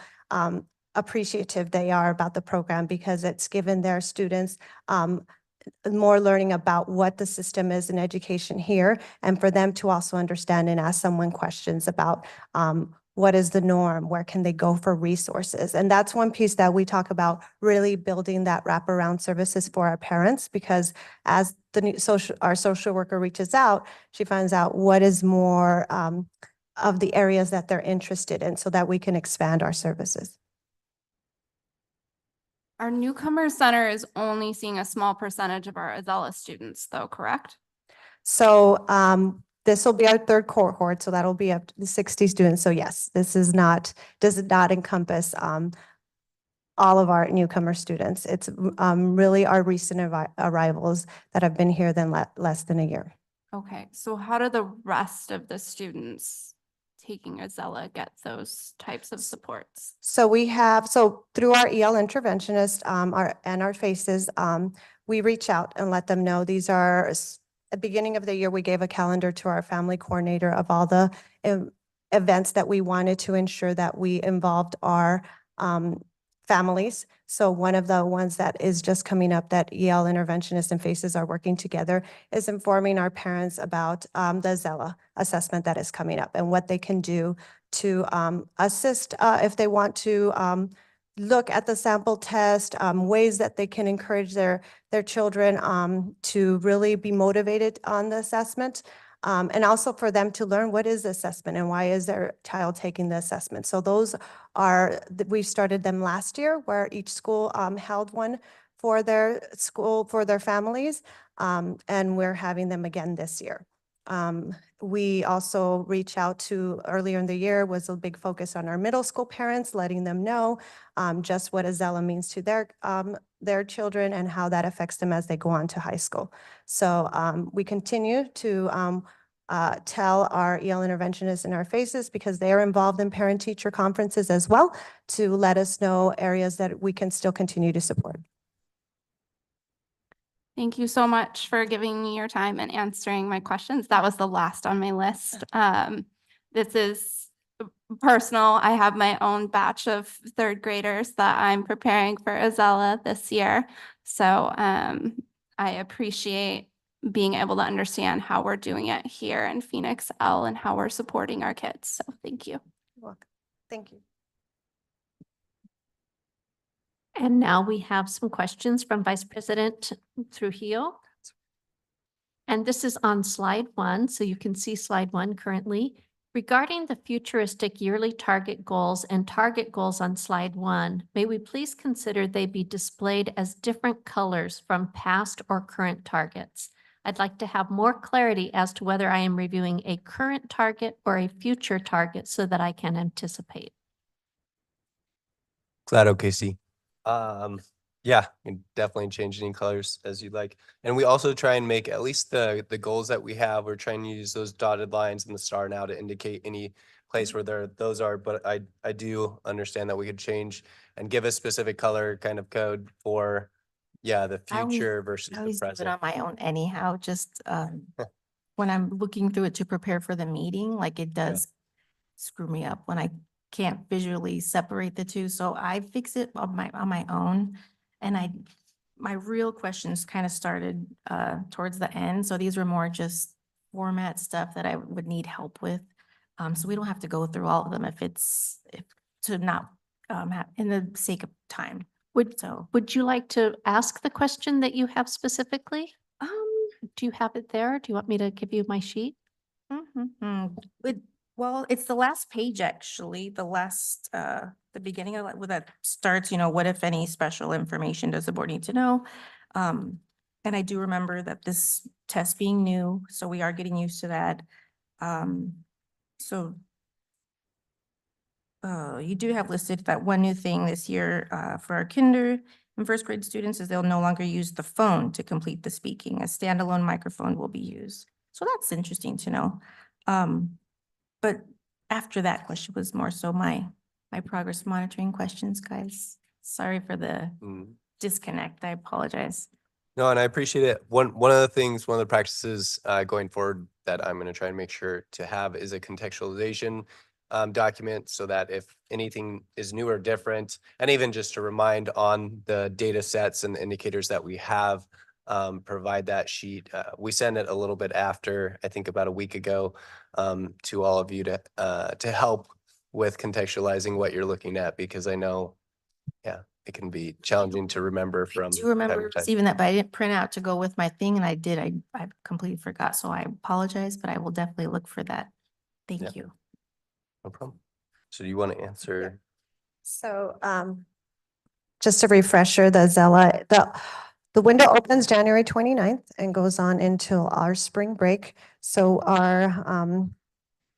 appreciative they are about the program because it's given their students more learning about what the system is in education here, and for them to also understand and ask someone questions about what is the norm, where can they go for resources. And that's one piece that we talk about, really building that wraparound services for our parents, because as our social worker reaches out, she finds out what is more of the areas that they're interested in so that we can expand our services. Our newcomer center is only seeing a small percentage of our Azella students though, correct? So this will be our third cohort, so that'll be up to 60 students. So yes, this does not encompass all of our newcomer students. It's really our recent arrivals that have been here less than a year. Okay, so how do the rest of the students taking Azella get those types of supports? So through our EL interventionist and our FACES, we reach out and let them know these are, at the beginning of the year, we gave a calendar to our family coordinator of all the events that we wanted to ensure that we involved our families. So one of the ones that is just coming up that EL interventionists and FACES are working together is informing our parents about the Zella assessment that is coming up and what they can do to assist if they want to look at the sample test, ways that they can encourage their children to really be motivated on the assessment. And also for them to learn what is assessment and why is their child taking the assessment. So those we started them last year, where each school held one for their school, for their families, and we're having them again this year. We also reach out to, earlier in the year was a big focus on our middle school parents, letting them know just what Azella means to their children and how that affects them as they go on to high school. So we continue to tell our EL interventionists in our faces, because they are involved in parent-teacher conferences as well, to let us know areas that we can still continue to support. Thank you so much for giving me your time and answering my questions. That was the last on my list. This is personal. I have my own batch of third graders that I'm preparing for Azella this year. So I appreciate being able to understand how we're doing it here in Phoenix L and how we're supporting our kids. So thank you. You're welcome. Thank you. And now we have some questions from Vice President Trujillo. And this is on slide 1, so you can see slide 1 currently. Regarding the futuristic yearly target goals and target goals on slide 1, may we please consider they be displayed as different colors from past or current targets? I'd like to have more clarity as to whether I am reviewing a current target or a future target so that I can anticipate. Glad OKC. Yeah, you can definitely change any colors as you'd like. And we also try and make at least the goals that we have, we're trying to use those dotted lines and the star now to indicate any place where those are. But I do understand that we could change and give a specific color kind of code for, yeah, the I always- future versus I the always do it present. on my own anyhow, just when I'm looking through it to prepare for the meeting, like it does screw me up when I can't visually separate the two. So I fix it on my own. And my real questions kind of started towards the end. So these were more just format stuff that I would need help with. So we don't have to go through all of them if to not in the sake of time. Would you like to ask the question that you have specifically? Do you have it there? Do you want me to give you my sheet? Well, it's the last page, actually, the beginning of where that starts, what if any special information does the board need to know? And I do remember that this test being new, so we are getting used to that. So you do have listed that one new thing this year for our kinder and first grade students is they'll no longer use the phone to complete the speaking. A standalone microphone will be used. So that's interesting to know. But after that question was more so my progress monitoring questions, guys. Sorry for the disconnect. I apologize. No, and I appreciate it. One of the things, one of the practices going forward that I'm going to try and make sure to have is a contextualization document, so that if anything is new or different, and even just to remind on the data sets and the indicators that we have, provide that sheet. We sent it a little bit after, I think about a week ago, to all of you to help with contextualizing what you're looking at, because I know, yeah, it can be challenging to remember from. I do time remember to time. receiving that, but I didn't print out to go with my thing, and I did. I completely forgot, so I apologize, but I will definitely look for that. Thank Yeah. you. No problem. So do you want to answer? So just a refresher, the Zella, the window opens January 29th and goes on until our spring break. So our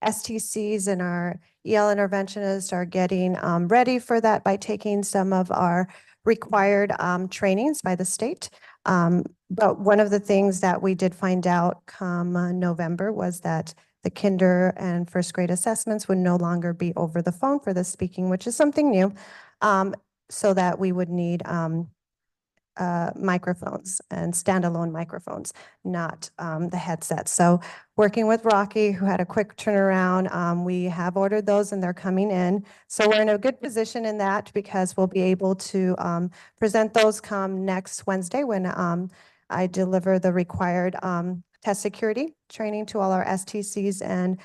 STCs and our EL interventionists are getting ready for that by taking some of our required trainings by the state. But one of the things that we did find out come November was that the kinder and first grade assessments would no longer be over the phone for the speaking, which is something new. So that we would need microphones and standalone microphones, not the headset. So working with Rocky, who had a quick turnaround, we have ordered those and they're coming in. So we're in a good position in that, because we'll be able to present those come next Wednesday when I deliver the required test security training to all our STCs and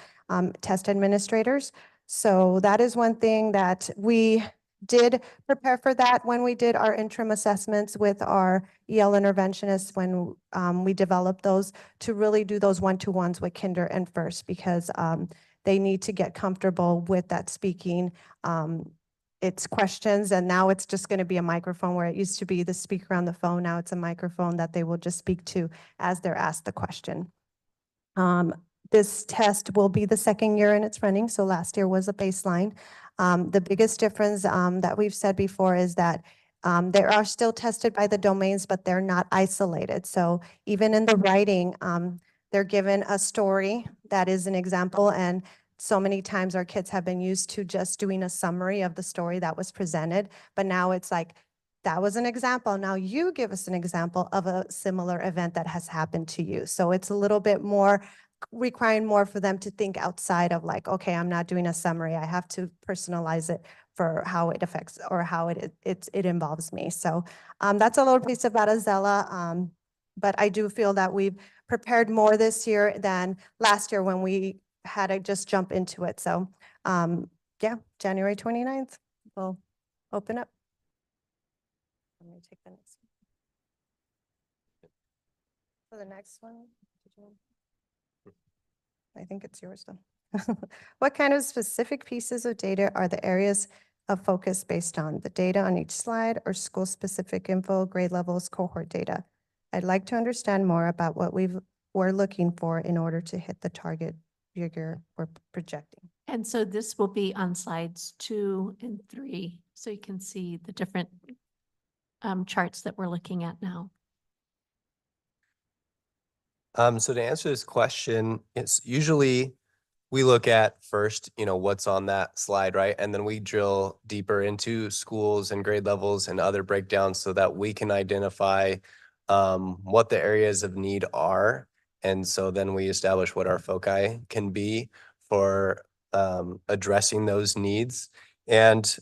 test administrators. So that is one thing that we did prepare for that when we did our interim assessments with our EL interventionists, when we developed those, to really do those one-to-ones with kinder and first, because they need to get comfortable with that speaking. It's questions, and now it's just going to be a microphone, where it used to be the speaker on the phone. Now it's a microphone that they will just speak to as they're asked the question. this test will be the second year and it's running, so last year was a baseline. The biggest difference that we've said before is that they are still tested by the domains, but they're not isolated. So even in the writing, they're given a story that is an example, and so many times our kids have been used to just doing a summary of the story that was presented, but now it's like, that was an example. Now you give us an example of a similar event that has happened to you. So it's a little bit more requiring more for them to think outside of like, okay, I'm not doing a summary. I have to personalize it for how it affects or how it involves me. So that's a little piece about Azella. But I do feel that we've prepared more this year than last year when we had to just jump into it. So yeah, January 29th, we'll open up. Let me take the next one. So the next one, I think it's yours though. What kind of specific pieces of data are the areas of focus based on? The data on each slide or school-specific info, grade levels, cohort data? I'd like to understand more about what we're looking for in order to hit the target figure we're projecting. And so this will be on slides 2 and 3, so you can see the different charts that we're looking at now. So to answer this question, it's usually we look at first, what's on that slide, right? And then we drill deeper into schools and grade levels and other breakdowns so that we can identify what the areas of need are. And so then we establish what our foci can be for addressing those needs. And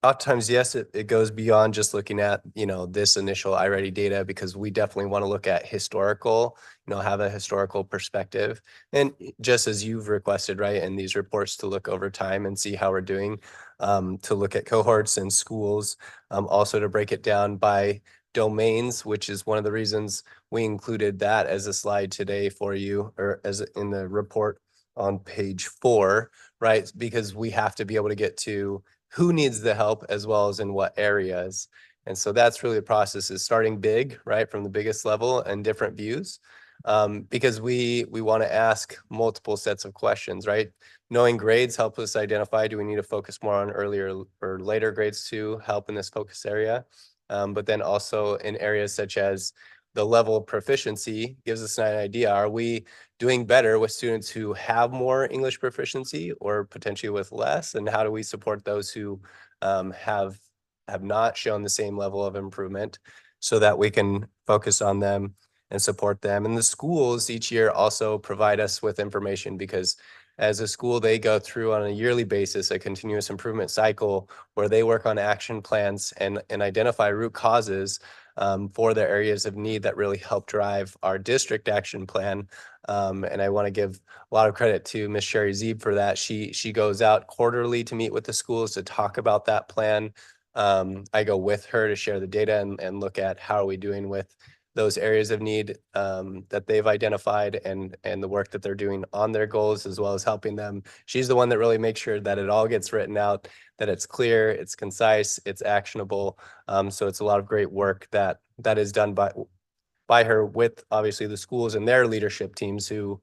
oftentimes, yes, it goes beyond just looking at, this initial iReady data, because we definitely want to look at historical, have a historical perspective. And just as you've requested, right, in these reports to look over time and see how we're doing, to look at cohorts and schools, also to break it down by domains, which is one of the reasons we included that as a slide today for you, or as in the report on page 4, right? Because we have to be able to get to who needs the help as well as in what areas. And so that's really the process, is starting big, right, from the biggest level and different views, because we want to ask multiple sets of questions, right? Knowing grades help us identify, do we need to focus more on earlier or later grades to help in this focus area? But then also in areas such as the level of proficiency gives us an idea. Are we doing better with students who have more English proficiency or potentially with less? And how do we support those who have not shown the same level of improvement so that we can focus on them and support them? And the schools each year also provide us with information, because as a school, they go through on a yearly basis a continuous improvement cycle where they work on action plans and identify root causes for the areas of need that really help drive our district action plan. And I want to give a lot of credit to Ms. Sherry Zeeb for that. She goes out quarterly to meet with the schools to talk about that plan. I go with her to share the data and look at how are we doing with those areas of need that they've identified, and the work that they're doing on their goals, as well as helping them. She's the one that really makes sure that it all gets written out, that it's clear, it's concise, it's actionable. So it's a lot of great work that is done by her with obviously the schools and their leadership teams who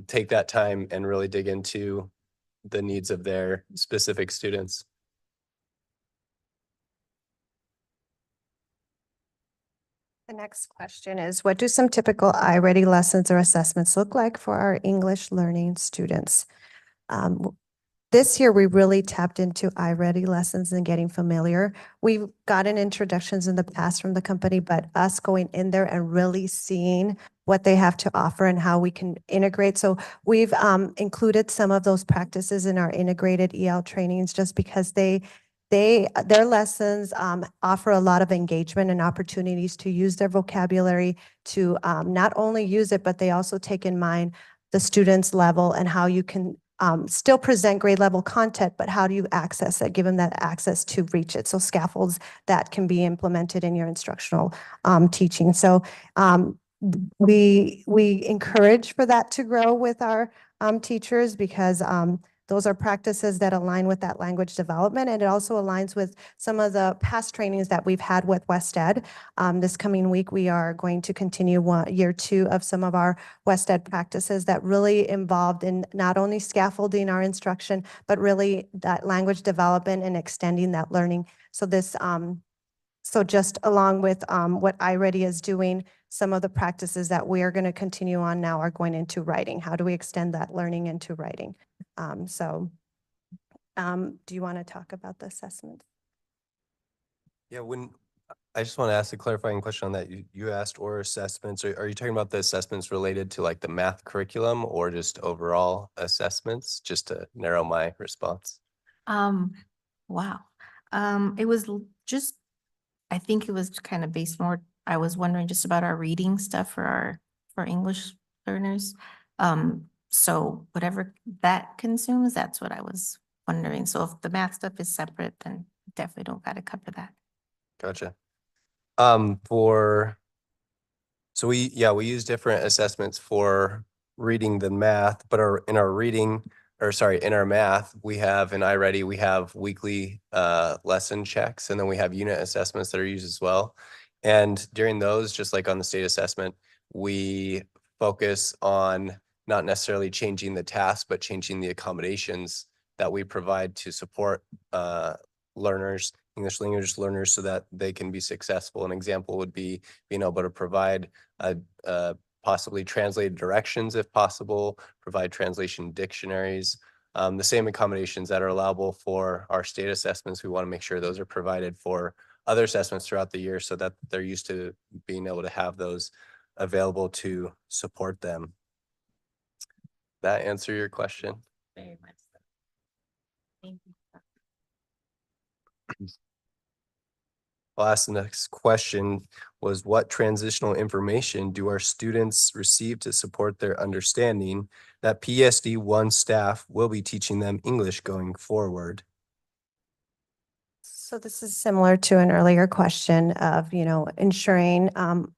take that time and really dig into the needs of their specific students. The next question is, what do some typical iReady lessons or assessments look like for our English learning students? This year, we really tapped into iReady lessons and getting familiar. We've gotten introductions in the past from the company, but us going in there and really seeing what they have to offer and how we can integrate. So we've included some of those practices in our integrated EL trainings, just because their lessons offer a lot of engagement and opportunities to use their vocabulary, to not only use it, but they also take in mind the student's level and how you can still present grade level content, but how do you access it, give them that access to reach it? So scaffolds that can be implemented in your instructional teaching. So we encourage for that to grow with our teachers, because those are practices that align with that language development, and it also aligns with some of the past trainings that we've had with West Ed. This coming week, we are going to continue year 2 of some of our West Ed practices that really involved in not only scaffolding our instruction, but really that language development and extending that learning. So this, so just along with what iReady is doing, some of the practices that we are going to continue on now are going into writing. How do we extend that learning into writing? Do you want to talk about the assessment? Yeah, I just want to ask a clarifying question on that. You asked or assessments. Are you talking about the assessments related to like the math curriculum or just overall assessments? Just to narrow my response. Wow. It was just, I think it was kind of based more, I was wondering just about our reading stuff for English learners. So whatever that consumes, that's what I was wondering. So if the math stuff is separate, then definitely don't gotta cover that. Gotcha. So we use different assessments for reading than math, but in our math, we have in iReady, we have weekly lesson checks, and then we have unit assessments that are used as well. And during those, just like on the state assessment, we focus on not necessarily changing the task, but changing the accommodations that we provide to support learners, English language learners, so that they can be successful. An example would be being able to provide possibly translated directions if possible, provide translation dictionaries, the same accommodations that are allowable for our state assessments. We want to make sure those are provided for other assessments throughout the year so that they're used to being able to have those available to support them. That answer your question? Very much so. Thank you. I'll ask the next question was, what transitional information do our students receive to support their understanding that PESD 1 staff will be teaching them English going forward? So this is similar to an earlier question of, ensuring,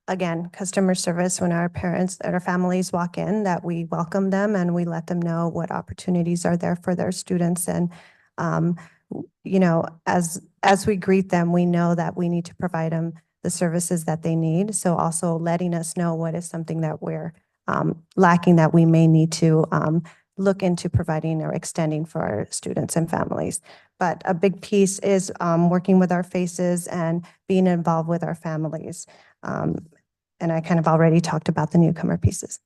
again, customer service when our parents or our families walk in, that we welcome them and we let them know what opportunities are there for their students. And, as we greet them, we know that we need to provide them the services that they need. So also letting us know what is something that we're lacking that we may need to look into providing or extending for our students and families. But a big piece is working with our faces and being involved with our families. And I kind of already talked about the newcomer pieces.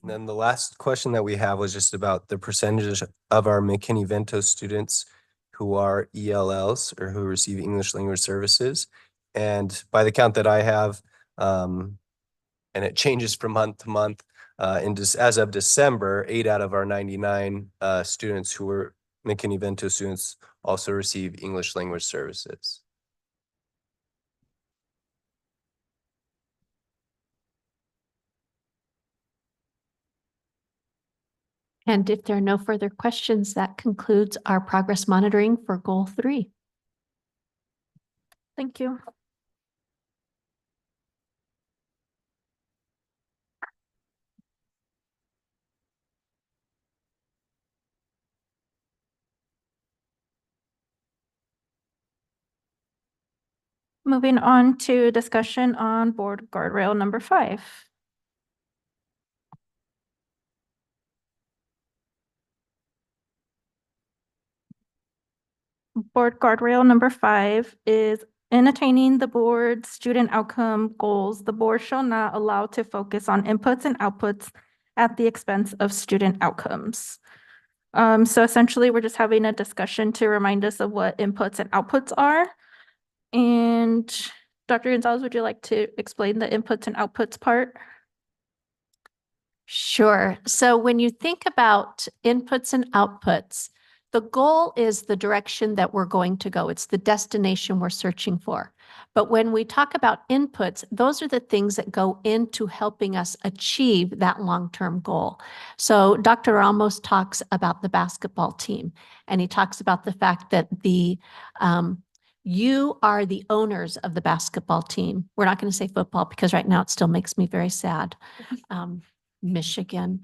And then the last question that we have was just about the percentage of our McKinney-Vento students who are ELLs or who receive English language services. And by the count that I have, and it changes from month to month, as of December, 8 out of our 99 students who were McKinney-Vento students also receive English language services. And if there are no further questions, that concludes our progress monitoring for goal 3. Thank you. Moving on to discussion on board guardrail number 5. Board guardrail number 5 is, in attaining the board's student outcome goals, the board shall not allow to focus on inputs and outputs at the expense of student outcomes. So essentially, we're just having a discussion to remind us of what inputs and outputs are. And Dr. Gonzalez, would you like to explain the inputs and outputs part? Sure. So when you think about inputs and outputs, the goal is the direction that we're going to go. It's the destination we're searching for. But when we talk about inputs, those are the things that go into helping us achieve that long-term goal. So Dr. Ramos talks about the basketball team, and he talks about the fact that you are the owners of the basketball team. We're not going to say football because right now it still makes me very sad. Michigan.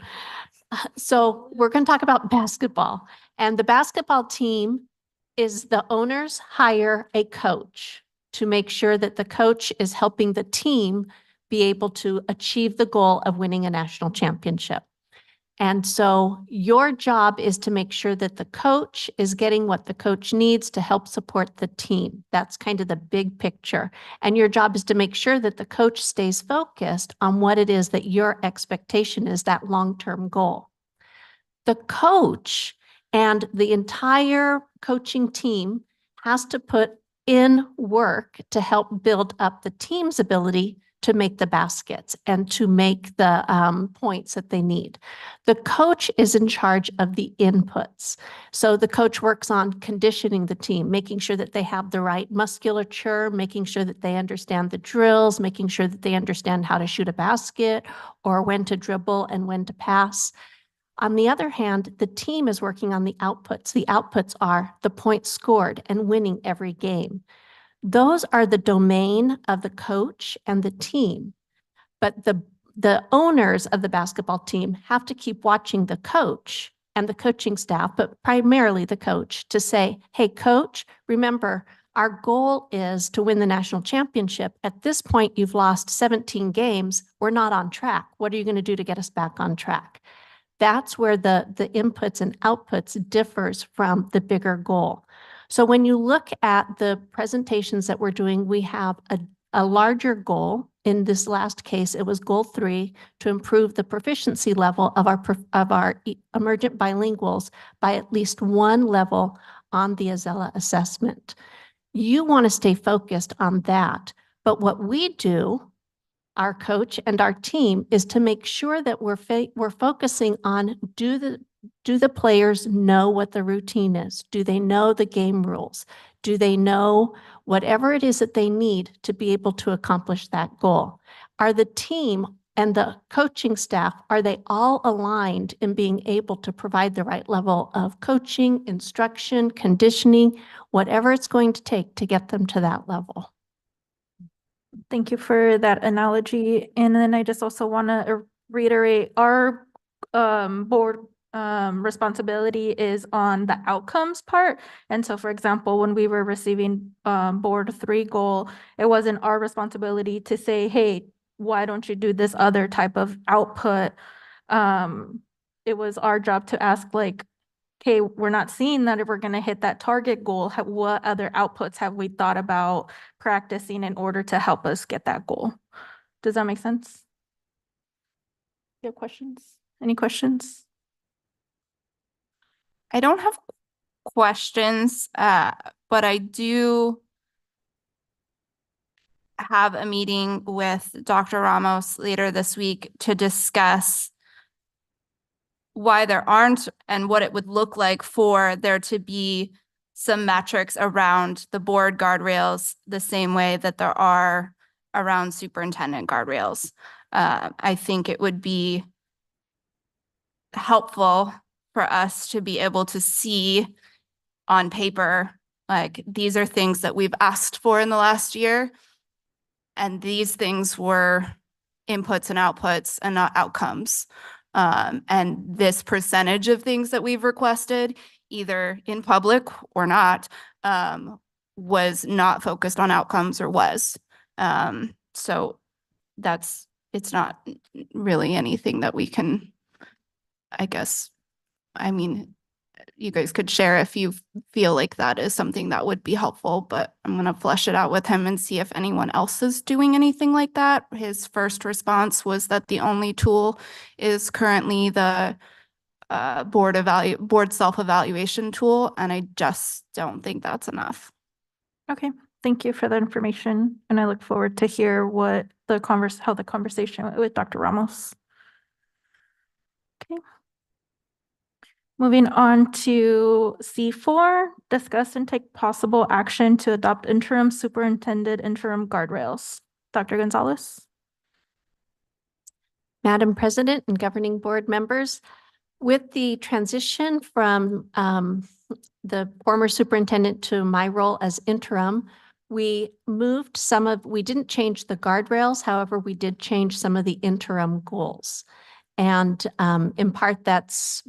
So we're going to talk about basketball. And the basketball team is the owners hire a coach to make sure that the coach is helping the team be able to achieve the goal of winning a national championship. And so your job is to make sure that the coach is getting what the coach needs to help support the team. That's kind of the big picture. And your job is to make sure that the coach stays focused on what it is that your expectation is, that long-term goal. The coach and the entire coaching team has to put in work to help build up the team's ability to make the baskets and to make the points that they need. The coach is in charge of the inputs. So the coach works on conditioning the team, making sure that they have the right musculature, making sure that they understand the drills, making sure that they understand how to shoot a basket or when to dribble and when to pass. On the other hand, the team is working on the outputs. The outputs are the points scored and winning every game. Those are the domain of the coach and the team. But the owners of the basketball team have to keep watching the coach and the coaching staff, but primarily the coach, to say, hey, coach, remember, our goal is to win the national championship. At this point, you've lost 17 games. We're not on track. What are you going to do to get us back on track? That's where the inputs and outputs differs from the bigger goal. So when you look at the presentations that we're doing, we have a larger goal. In this last case, it was goal 3, to improve the proficiency level of our emergent bilinguals by at least 1 level on the Azella assessment. You want to stay focused on that. But what we do, our coach and our team, is to make sure that we're focusing on, do the players know what the routine is? Do they know the game rules? Do they know whatever it is that they need to be able to accomplish that goal? Are the team and the coaching staff, are they all aligned in being able to provide the right level of coaching, instruction, conditioning, whatever it's going to take to get them to that level? Thank you for that analogy. And then I just also want to reiterate our board responsibility is on the outcomes part. And so, for example, when we were receiving board 3 goal, it wasn't our responsibility to say, hey, why don't you do this other type of output? It was our job to ask, like, okay, we're not seeing that if we're going to hit that target goal, what other outputs have we thought about practicing in order to help us get that goal? Does that make sense? You have questions? Any questions? I don't have questions, but I do have a meeting with Dr. Ramos later this week to discuss why there aren't and what it would look like for there to be some metrics around the board guardrails the same way that there are around superintendent guardrails. I think it would be helpful for us to be able to see on paper, like, these are things that we've asked for in the last year, and these things were inputs and outputs and not outcomes. And this percentage of things that we've requested, either in public or not, was not focused on outcomes or was. So it's not really anything that we can, I guess, I mean, you guys could share if you feel like that is something that would be helpful, but I'm going to flesh it out with him and see if anyone else is doing anything like that. His first response was that the only tool is currently the board self-evaluation tool, and I just don't think that's enough. Okay, thank you for that information. And I look forward to hear what how the conversation went with Dr. Ramos. Okay. Moving on to C4, discuss and take possible action to adopt interim superintendent interim guardrails. Dr. Gonzalez. Madam President and governing board members, with the transition from the former superintendent to my role as interim, we didn't change the guardrails. However, we did change some of the interim goals. And in part, that's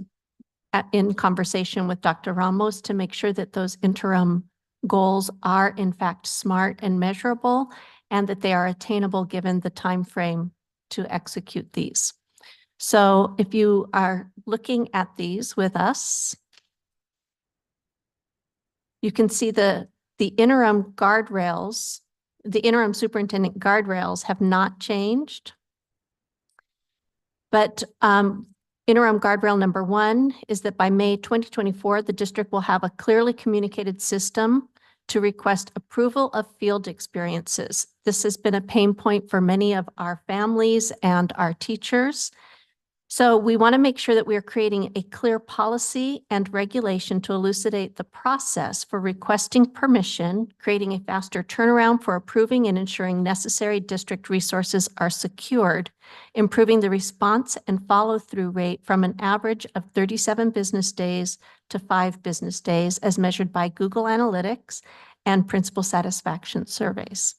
in conversation with Dr. Ramos to make sure that those interim goals are in fact smart and measurable, and that they are attainable given the time frame to execute these. So if you are looking at these with us, you can see the interim guardrails, the interim superintendent guardrails have not changed. But interim guardrail number 1 is that by May 2024, the district will have a clearly communicated system to request approval of field experiences. This has been a pain point for many of our families and our teachers. So we want to make sure that we are creating a clear policy and regulation to elucidate the process for requesting permission, creating a faster turnaround for approving and ensuring necessary district resources are secured, improving the response and follow-through rate from an average of 37 business days to 5 business days as measured by Google Analytics and principal satisfaction surveys.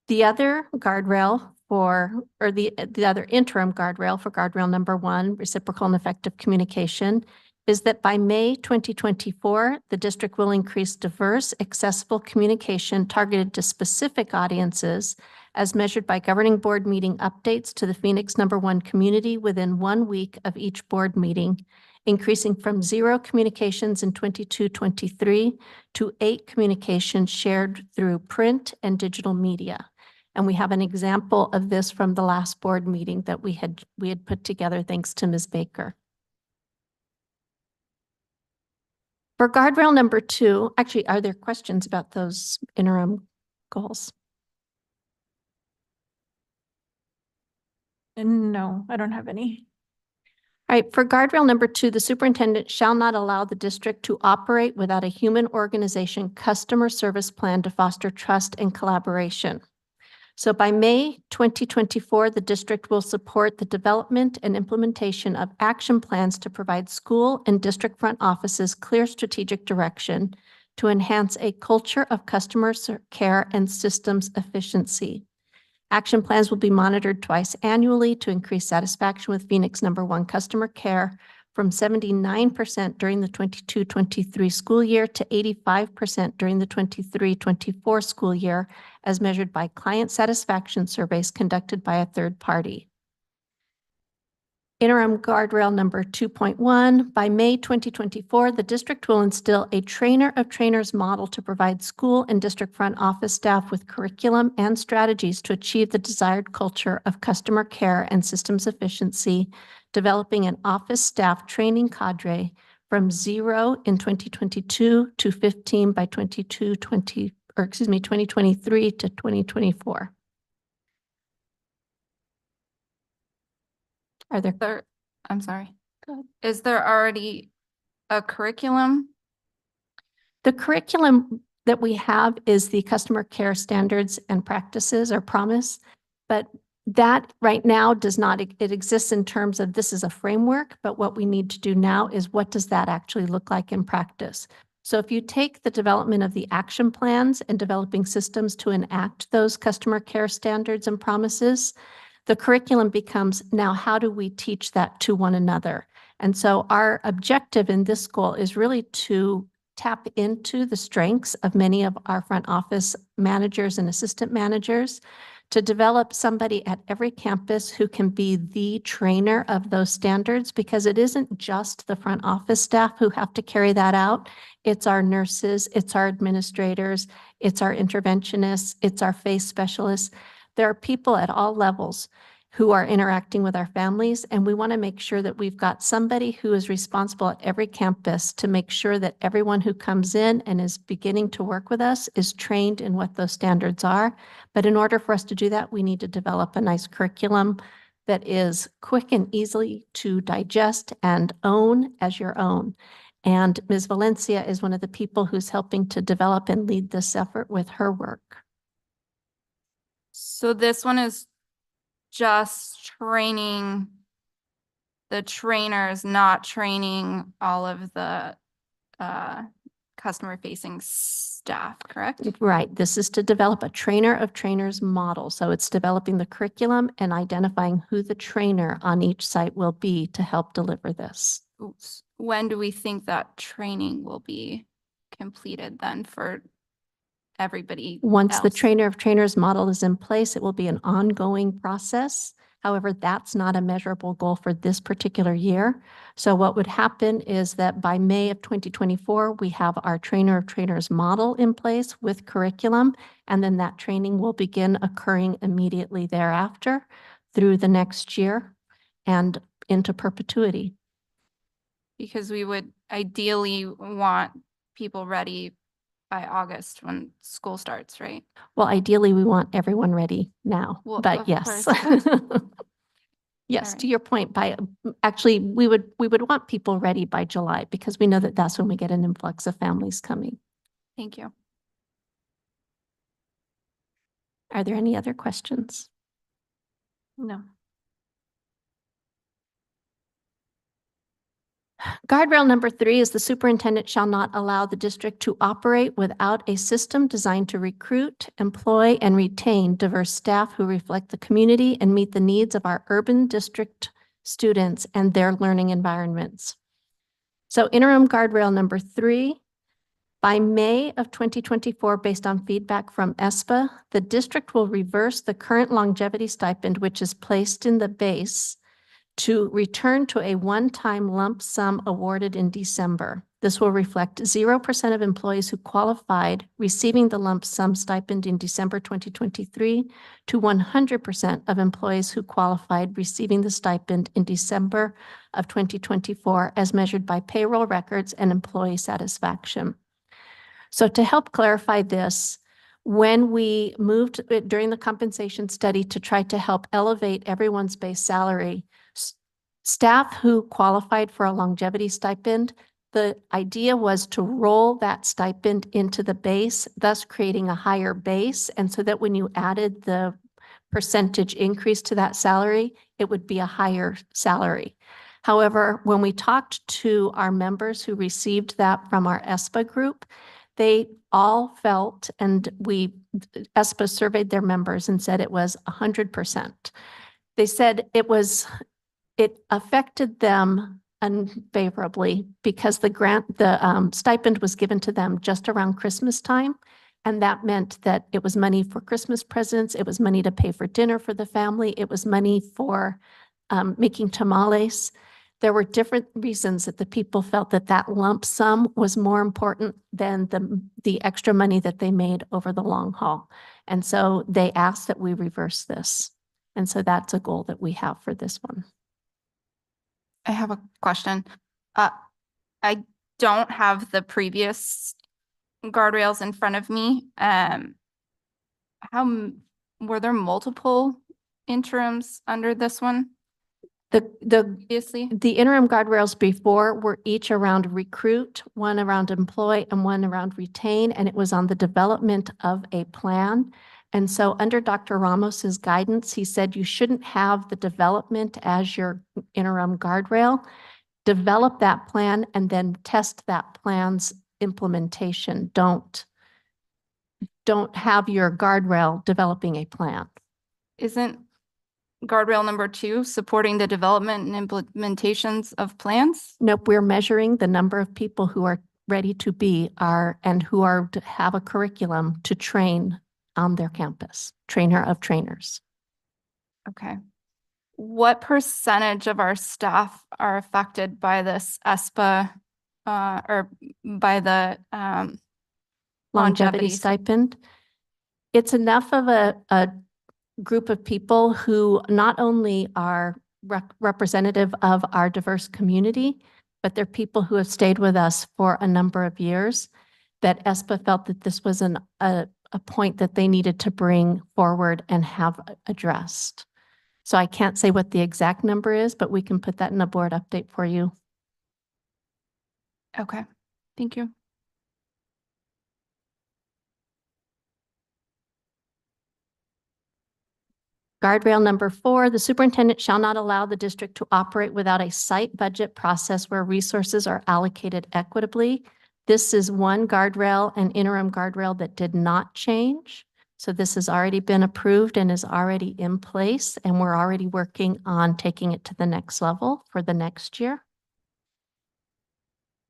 The other guardrail the other interim guardrail for guardrail number 1, reciprocal and effective communication, is that by May 2024, the district will increase diverse, accessible communication targeted to specific audiences as measured by governing board meeting updates to the Phoenix #1 community within 1 week of each board meeting, increasing from 0 communications in 22-23 to 8 communications shared through print and digital media. And we have an example of this from the last board meeting that we had put together thanks to Ms. Baker. For guardrail number 2, actually, are there questions about those interim goals? No, I don't have any. All right, for guardrail number 2, the superintendent shall not allow the district to operate without a human organization customer service plan to foster trust and collaboration. So by May 2024, the district will support the development and implementation of action plans to provide school and district front offices clear strategic direction to enhance a culture of customer care and systems efficiency. Action plans will be monitored twice annually to increase satisfaction with Phoenix #1 customer care from 79% during the 22-23 school year to 85% during the 23-24 school year, as measured by client satisfaction surveys conducted by a third party. Interim guardrail number 2.1, by May 2024, the district will instill a trainer of trainers model to provide school and district front office staff with curriculum and strategies to achieve the desired culture of customer care and systems efficiency, developing an office staff training cadre from 0 in 2022 to 15 by 2023 to 2024. Are there? I'm sorry. Go ahead. Is there already a curriculum? The curriculum that we have is the customer care standards and practices or promise, but that right now does not, it exists in terms of this is a framework, but what we need to do now is what does that actually look like in practice? So if you take the development of the action plans and developing systems to enact those customer care standards and promises, the curriculum becomes now how do we teach that to one another? And so our objective in this goal is really to tap into the strengths of many of our front office managers and assistant managers to develop somebody at every campus who can be the trainer of those standards, because it isn't just the front office staff who have to carry that out. It's our nurses, it's our administrators, it's our interventionists, it's our FACE specialists. There are people at all levels who are interacting with our families, and we want to make sure that we've got somebody who is responsible at every campus to make sure that everyone who comes in and is beginning to work with us is trained in what those standards are. But in order for us to do that, we need to develop a nice curriculum that is quick and easily to digest and own as your own. And Ms. Valencia is one of the people who's helping to develop and lead this effort with her work. So this one is just training the trainers, not training all of the customer facing staff, correct? Right. This is to develop a trainer of trainers model. So it's developing the curriculum and identifying who the trainer on each site will be to help deliver this. Oops. When do we think that training will be completed then for everybody Once the else? trainer of trainers model is in place, it will be an ongoing process. However, that's not a measurable goal for this particular year. So what would happen is that by May of 2024, we have our trainer of trainers model in place with curriculum, and then that training will begin occurring immediately thereafter through the next year and into perpetuity. Because we would ideally want people ready by August when school starts, right? Well, ideally, we want everyone ready now, Well, but of yes. course. Yes, Alright. to your point, actually, we would want people ready by July because we know that that's when we get an influx of families coming. Thank you. Are there any other questions? No. Guardrail number 3 is the superintendent shall not allow the district to operate without a system designed to recruit, employ, and retain diverse staff who reflect the community and meet the needs of our urban district students and their learning environments. So interim guardrail number 3, by May of 2024, based on feedback from ESPA, the district will reverse the current longevity stipend, which is placed in the base, to return to a one-time lump sum awarded in December. This will reflect 0% of employees who qualified receiving the lump sum stipend in December 2023 to 100% of employees who qualified receiving the stipend in December of 2024 as measured by payroll records and employee satisfaction. So to help clarify this, when we moved during the compensation study to try to help elevate everyone's base salary, staff who qualified for a longevity stipend, the idea was to roll that stipend into the base, thus creating a higher base. And so that when you added the percentage increase to that salary, it would be a higher salary. However, when we talked to our members who received that from our ESPA group, they all felt, and ESPA surveyed their members and said it was 100%. They said it affected them unfavorably because the stipend was given to them just around Christmas time. And that meant that it was money for Christmas presents. It was money to pay for dinner for the family. It was money for making tamales. There were different reasons that the people felt that that lump sum was more important than the extra money that they made over the long haul. And so they asked that we reverse this. And so that's a goal that we have for this one. I have a question. I don't have the previous guardrails in front of me. Were there multiple interims under this one previously? The interim guardrails before were each around recruit, one around employ, and one around retain, and it was on the development of a plan. And so under Dr. Ramos's guidance, he said you shouldn't have the development as your interim guardrail. Develop that plan and then test that plan's implementation. Don't have your guardrail developing a plan. Isn't guardrail number 2 supporting the development and implementations of plans? Nope, we're measuring the number of people who are ready to be and who are to have a curriculum to train on their campus, trainer of trainers. Okay. What percentage of our staff are affected by this ESPA or by the Longevity stipend. It's enough of a group of people who not only are representative of our diverse community, but they're people who have stayed with us for a number of years, that ESPA felt that this was a point that they needed to bring forward and have addressed. So I can't say what the exact number is, but we can put that in a board update for you. Okay, thank you. Guardrail number 4, the superintendent shall not allow the district to operate without a site budget process where resources are allocated equitably. This is one guardrail, an interim guardrail that did not change. So this has already been approved and is already in place, and we're already working on taking it to the next level for the next year.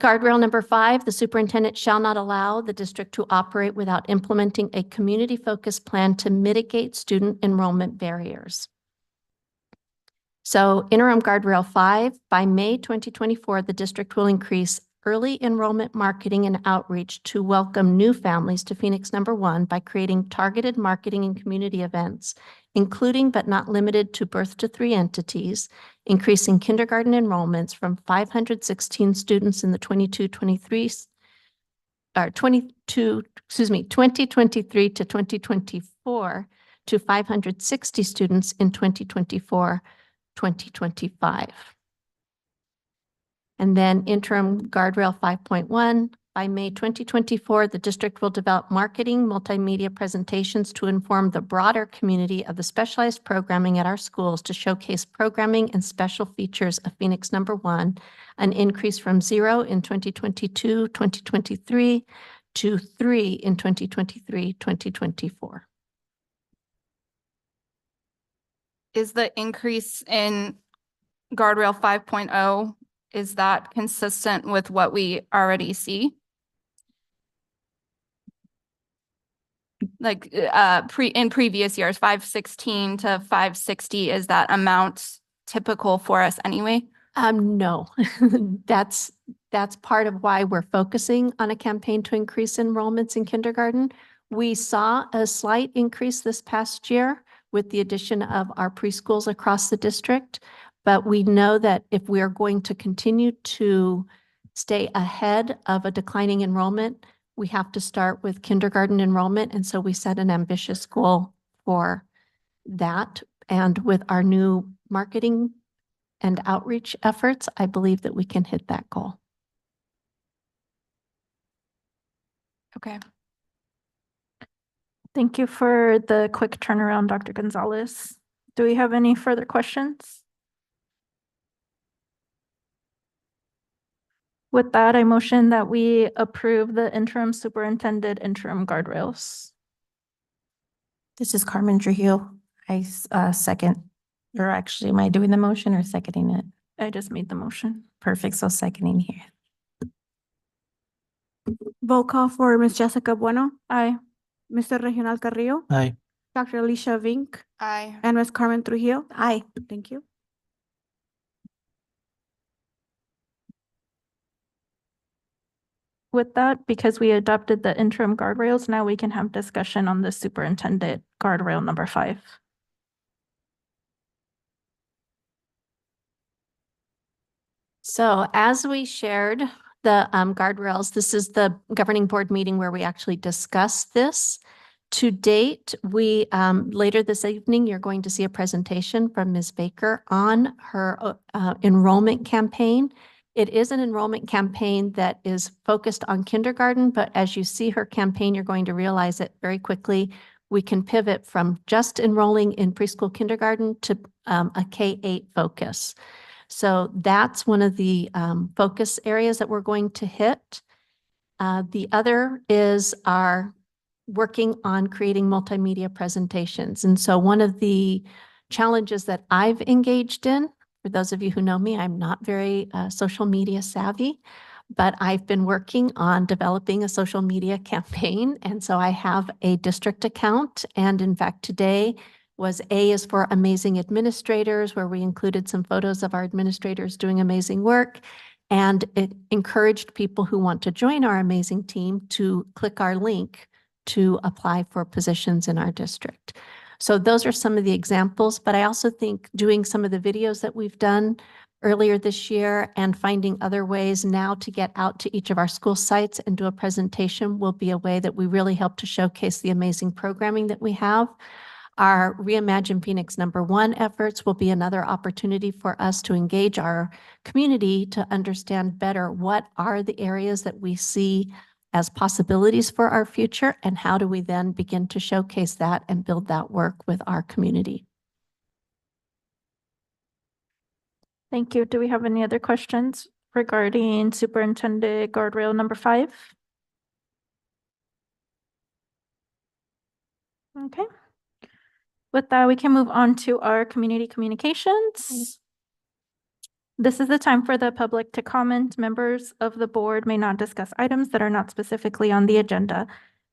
Guardrail number 5, the superintendent shall not allow the district to operate without implementing a community-focused plan to mitigate student enrollment barriers. So interim guardrail 5, by May 2024, the district will increase early enrollment marketing and outreach to welcome new families to Phoenix number 1 by creating targeted marketing and community events, including but not limited to birth to 3 entities, increasing kindergarten enrollments from 516 students in the 2023 to 2024 to 560 students in 2024-2025. And then interim guardrail 5.1, by May 2024, the district will develop marketing multimedia presentations to inform the broader community of the specialized programming at our schools to showcase programming and special features of Phoenix number 1, an increase from 0 in 2022-2023 to 3 in 2023-2024. Is the increase in guardrail 5.0, is that consistent with what we already see? Like in previous years, 516 to 560, is that amount typical for us anyway? No, that's part of why we're focusing on a campaign to increase enrollments in kindergarten. We saw a slight increase this past year with the addition of our preschools across the district. But we know that if we are going to continue to stay ahead of a declining enrollment, we have to start with kindergarten enrollment. And so we set an ambitious goal for that. And with our new marketing and outreach efforts, I believe that we can hit that goal. Okay. Thank you for the quick turnaround, Dr. Gonzalez. Do we have any further questions? With that, I motion that we approve the interim superintendent interim guardrails. This is Carmen Trujillo. I second, or actually, am I doing the motion or seconding it? I just made the motion. Perfect, so seconding here. Vote call for Ms. Jessica Bueno, Aye. Mr. Regional Carrillo, Aye. Dr. Alicia Vink, Aye. and Ms. Carmen Trujillo. Aye. Thank you. With that, because we adopted the interim guardrails, now we can have discussion on the superintendent guardrail number 5. So as we shared the guardrails, this is the governing board meeting where we actually discussed this. To date, we later this evening, you're going to see a presentation from Ms. Baker on her enrollment campaign. It is an enrollment campaign that is focused on kindergarten, but as you see her campaign, you're going to realize that very quickly we can pivot from just enrolling in preschool kindergarten to a K-8 focus. So that's one of the focus areas that we're going to hit. The other is our working on creating multimedia presentations. And so one of the challenges that I've engaged in, for those of you who know me, I'm not very social media savvy, but I've been working on developing a social media campaign. And so I have a district account. And in fact, today was A is for Amazing Administrators, where we included some photos of our administrators doing amazing work. And it encouraged people who want to join our amazing team to click our link to apply for positions in our district. So those are some of the examples, but I also think doing some of the videos that we've done earlier this year and finding other ways now to get out to each of our school sites and do a presentation will be a way that we really help to showcase the amazing programming that we have. Our Reimagine Phoenix #1 efforts will be another opportunity for us to engage our community to understand better what are the areas that we see as possibilities for our future, and how do we then begin to showcase that and build that work with our community. Thank you. Do we have any other questions regarding superintendent guardrail number 5? Okay. With that, we can move on to our community communications. This is the time for the public to comment. Members of the board may not discuss items that are not specifically on the agenda.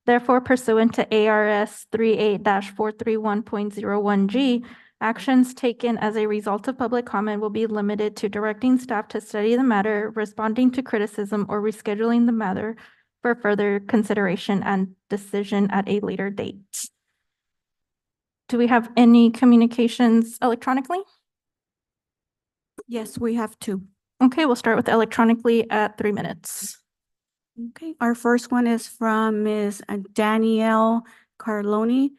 Therefore, pursuant to ARS 38-431.01G, actions taken as a result of public comment will be limited to directing staff to study the matter, responding to criticism, or rescheduling the matter for further consideration and decision at a later date. Do we have any communications electronically? Yes, we have two. Okay, we'll start with electronically at 3 minutes. Okay, our first one is from Ms. Danielle Carloni.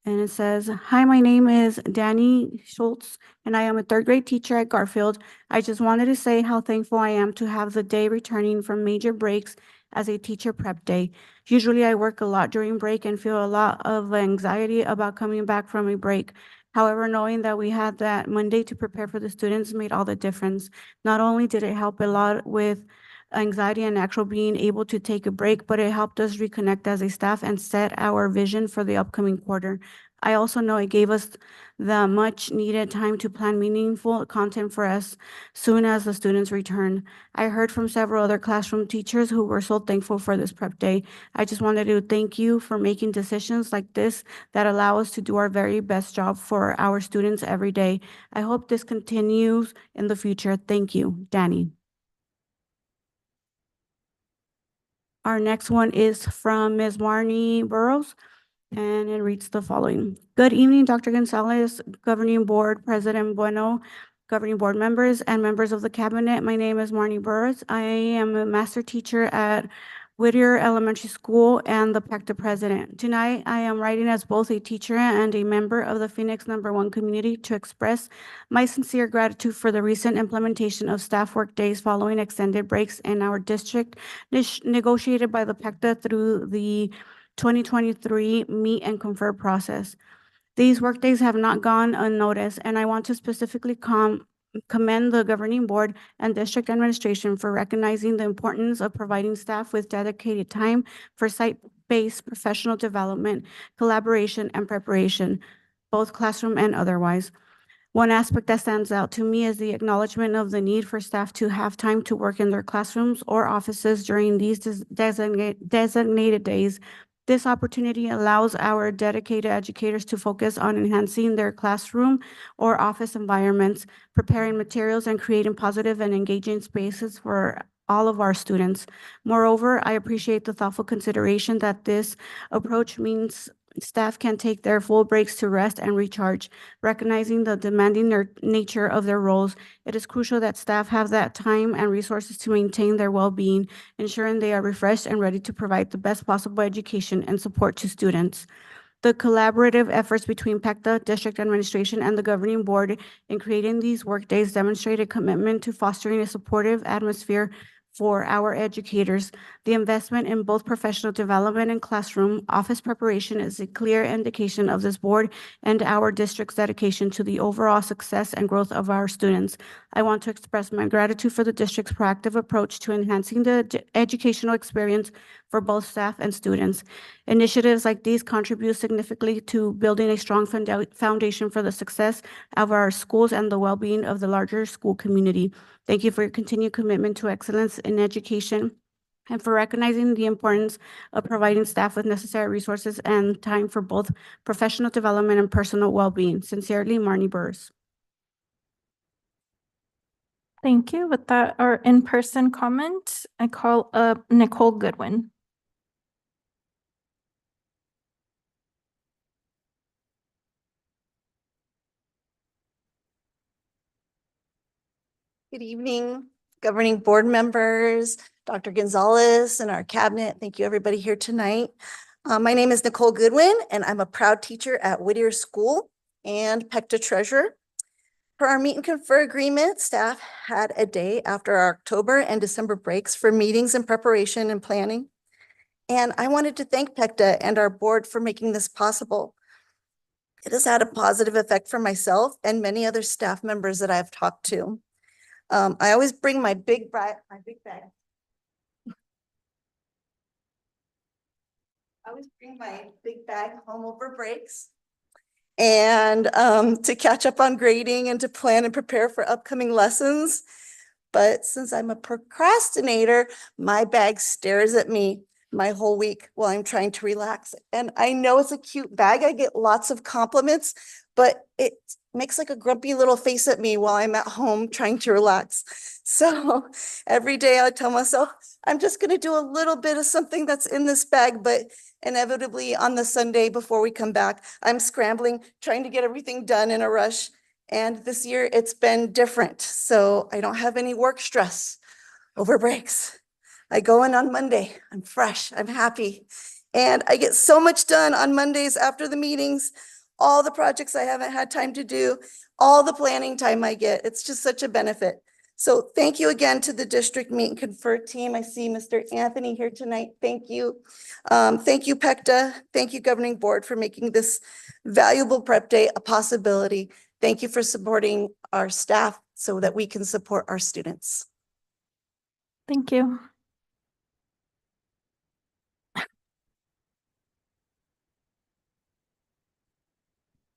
And it says, "Hi, my name is Danny Schultz, and I am a third grade teacher at Garfield. I just wanted to say how thankful I am to have the day returning from major breaks as a teacher prep day. Usually I work a lot during break and feel a lot of anxiety about coming back from a break. However, knowing that we had that Monday to prepare for the students made all the difference. Not only did it help a lot with anxiety and actual being able to take a break, but it helped us reconnect as a staff and set our vision for the upcoming quarter. I also know it gave us the much needed time to plan meaningful content for us soon as the students return. I heard from several other classroom teachers who were so thankful for this prep day. I just wanted to thank you for making decisions like this that allow us to do our very best job for our students every day. I hope this continues in the future. Thank you, Danny." Our next one is from Ms. Marnie Burrows, and it reads the following. "Good evening, Dr. Gonzalez, Governing Board President Bueno, Governing Board members, and members of the Cabinet. My name is Marnie Burrows. I am a master teacher at Whittier Elementary School and the PECTA president. Tonight, I am writing as both a teacher and a member of the Phoenix #1 community to express my sincere gratitude for the recent implementation of staff work days following extended breaks in our district negotiated by the PECTA through the 2023 meet and confer process. These workdays have not gone unnoticed, and I want to specifically commend the governing board and district administration for recognizing the importance of providing staff with dedicated time for site-based professional development, collaboration, and preparation, both classroom and otherwise. One aspect that stands out to me is the acknowledgement of the need for staff to have time to work in their classrooms or offices during these designated days. This opportunity allows our dedicated educators to focus on enhancing their classroom or office environments, preparing materials, and creating positive and engaging spaces for all of our students. Moreover, I appreciate the thoughtful consideration that this approach means staff can take their full breaks to rest and recharge. Recognizing the demanding nature of their roles, it is crucial that staff have that time and resources to maintain their well-being, ensuring they are refreshed and ready to provide the best possible education and support to students. The collaborative efforts between PECTA, district administration, and the governing board in creating these workdays demonstrate a commitment to fostering a supportive atmosphere for our educators. The investment in both professional development and classroom office preparation is a clear indication of this board and our district's dedication to the overall success and growth of our students. I want to express my gratitude for the district's proactive approach to enhancing the educational experience for both staff and students. Initiatives like these contribute significantly to building a strong foundation for the success of our schools and the well-being of the larger school community. Thank you for your continued commitment to excellence in education and for recognizing the importance of providing staff with necessary resources and time for both professional development and personal well-being. Sincerely, Marnie Burrs." Thank you. With that, our in-person comment, I call up Nicole Goodwin. Good evening, governing board members, Dr. Gonzalez and our cabinet. Thank you, everybody here tonight. My name is Nicole Goodwin, and I'm a proud teacher at Whittier School and PECTA treasurer. Per our meet and confer agreement, staff had a day after our October and December breaks for meetings and preparation and planning. And I wanted to thank PECTA and our board for making this possible. It has had a positive effect for myself and many other staff members that I've talked to. I always bring my big bag. I always bring my big bag home over breaks. And to catch up on grading and to plan and prepare for upcoming lessons. But since I'm a procrastinator, my bag stares at me my whole week while I'm trying to relax. And I know it's a cute bag. I get lots of compliments, but it makes like a grumpy little face at me while I'm at home trying to relax. So every day I tell myself, I'm just going to do a little bit of something that's in this bag, but inevitably on the Sunday before we come back, I'm scrambling, trying to get everything done in a rush. And this year it's been different. So I don't have any work stress over breaks. I go in on Monday, I'm fresh, I'm happy. And I get so much done on Mondays after the meetings, all the projects I haven't had time to do, all the planning time I get. It's just such a benefit. So thank you again to the district meet and confer team. I see Mr. Anthony here tonight. Thank you. Thank you, PECTA. Thank you, Governing Board, for making this valuable prep day a possibility. Thank you for supporting our staff so that we can support our students. Thank you.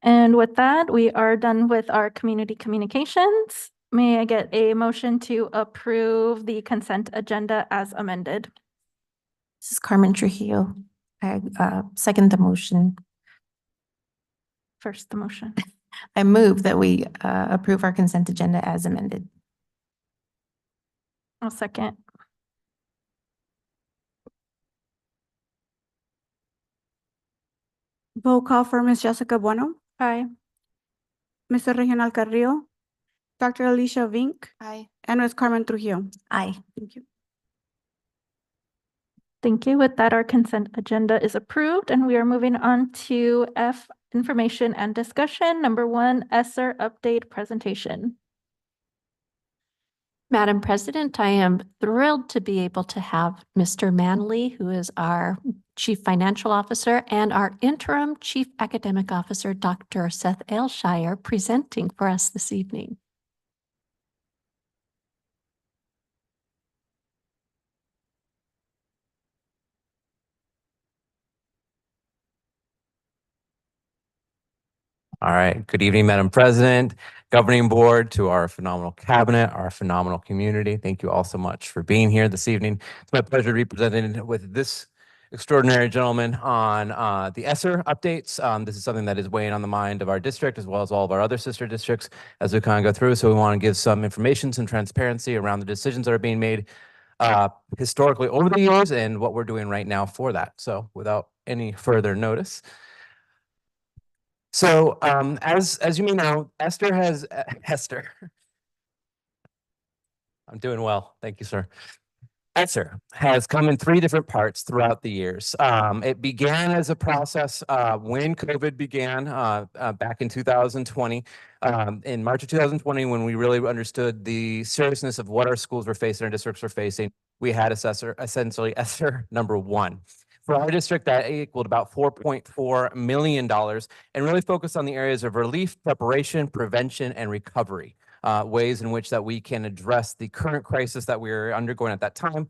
And with that, we are done with our community communications. May I get a motion to approve the consent agenda as amended? This is Carmen Trujillo. I second the motion. First, the motion. I move that we approve our consent agenda as amended. I'll second. Roll call for Ms. Jessica Bueno, Aye. Mr. Regional Carrillo, Dr. Alicia Vink, Aye. and Ms. Carmen Trujillo. Aye. Thank you. Thank you. With that, our consent agenda is approved, and we are moving on to F, information and discussion. Number 1, ESSER update presentation. Madam President, I am thrilled to be able to have Mr. Manley, who is our Chief Financial Officer, and our interim Chief Academic Officer, Dr. Seth Ailshire, presenting for us this evening. All right. Good evening, Madam President, Governing Board, to our phenomenal cabinet, our phenomenal community. Thank you all so much for being here this evening. It's my pleasure to be presented with this extraordinary gentleman on the ESSER updates. This is something that is weighing on the mind of our district as well as all of our other sister districts as we kind of go through. So we want to give some information, some transparency around the decisions that are being made historically over the years and what we're doing right now for that. So without any further notice. So as you may know, Esther. I'm doing well. Thank you, sir. ESSER has come in 3 different parts throughout the years. It began as a process when COVID began back in 2020. In March of 2020, when we really understood the seriousness of what our schools were facing, our districts were facing, we had essentially ESSER number 1. For our district, that equaled about $4.4 million and really focused on the areas of relief, preparation, prevention, and recovery. Ways in which that we can address the current crisis that we were undergoing at that time,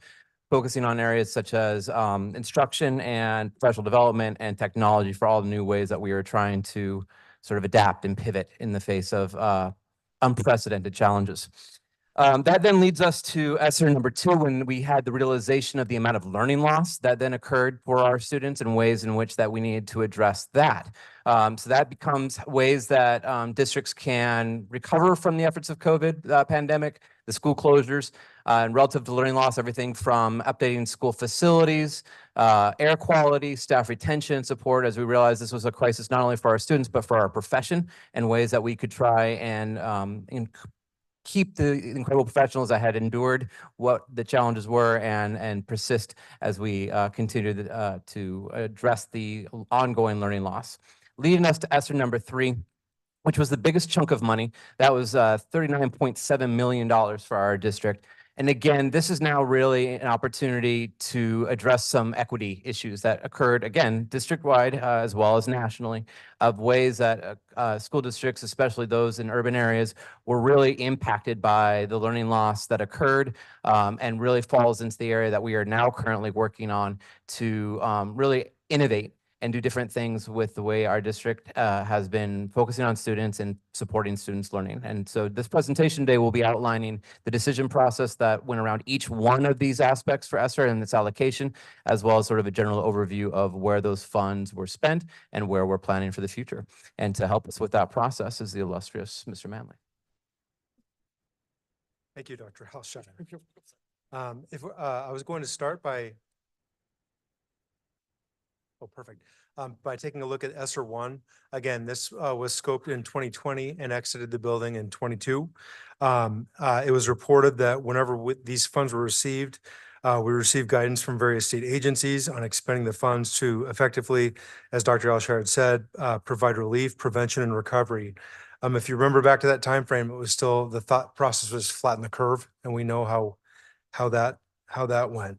focusing on areas such as instruction and professional development and technology for all the new ways that we are trying to sort of adapt and pivot in the face of unprecedented challenges. That then leads us to ESSER number 2, when we had the realization of the amount of learning loss that then occurred for our students and ways in which that we needed to address that. So that becomes ways that districts can recover from the efforts of COVID pandemic, the school closures, and relative to learning loss, everything from updating school facilities, air quality, staff retention support, as we realized this was a crisis not only for our students, but for our profession, and ways that we could try and keep the incredible professionals that had endured what the challenges were and persist as we continue to address the ongoing learning loss. Leading us to ESSER number 3, which was the biggest chunk of money. That was $39.7 million for our district. And again, this is now really an opportunity to address some equity issues that occurred, again, district-wide as well as nationally, of ways that school districts, especially those in urban areas, were really impacted by the learning loss that occurred, and really falls into the area that we are now currently working on to really innovate and do different things with the way our district has been focusing on students and supporting students' learning. And so this presentation today will be outlining the decision process that went around each one of these aspects for ESSER and its allocation, as well as sort of a general overview of where those funds were spent and where we're planning for the future. And to help us with that process is the illustrious Mr. Manley. Thank you, Dr. Halshire. I was going to start by perfect. By taking a look at ESSER 1, again, this was scoped in 2020 and exited the building in 22. It was reported that whenever these funds were received, we received guidance from various state agencies on expending the funds to effectively, as Dr. Alshire had said, provide relief, prevention, and recovery. If you remember back to that time frame, it was still, the thought process was flatten the curve, and we know how that went.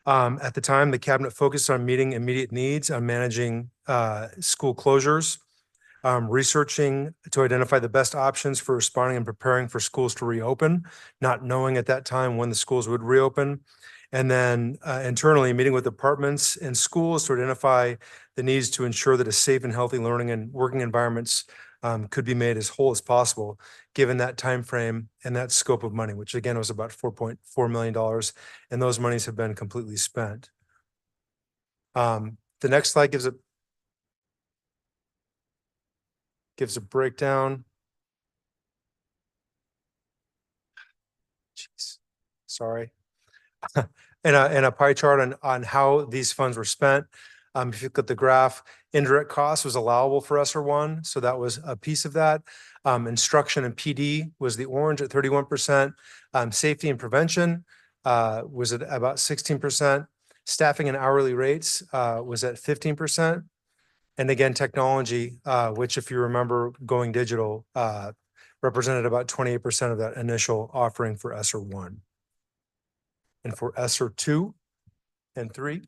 At the time, the cabinet focused on meeting immediate needs, on managing school closures, researching to identify the best options for responding and preparing for schools to reopen, not knowing at that time when the schools would reopen. And then internally, meeting with departments and schools to identify the needs to ensure that a safe and healthy learning and working environments could be made as whole as possible, given that time frame and that scope of money, which again was about $4.4 million, and those monies have been completely spent. The next slide gives a breakdown. Jeez, sorry. and a pie chart on how these funds were spent. If you look at the graph, indirect costs was allowable for ESSER 1, so that was a piece of that. Instruction and PD was the orange at 31%. Safety and prevention was at about 16%. Staffing and hourly rates was at 15%. And again, technology, which if you remember going digital, represented about 28% of that initial offering for ESSER 1. And for ESSER 2 and 3.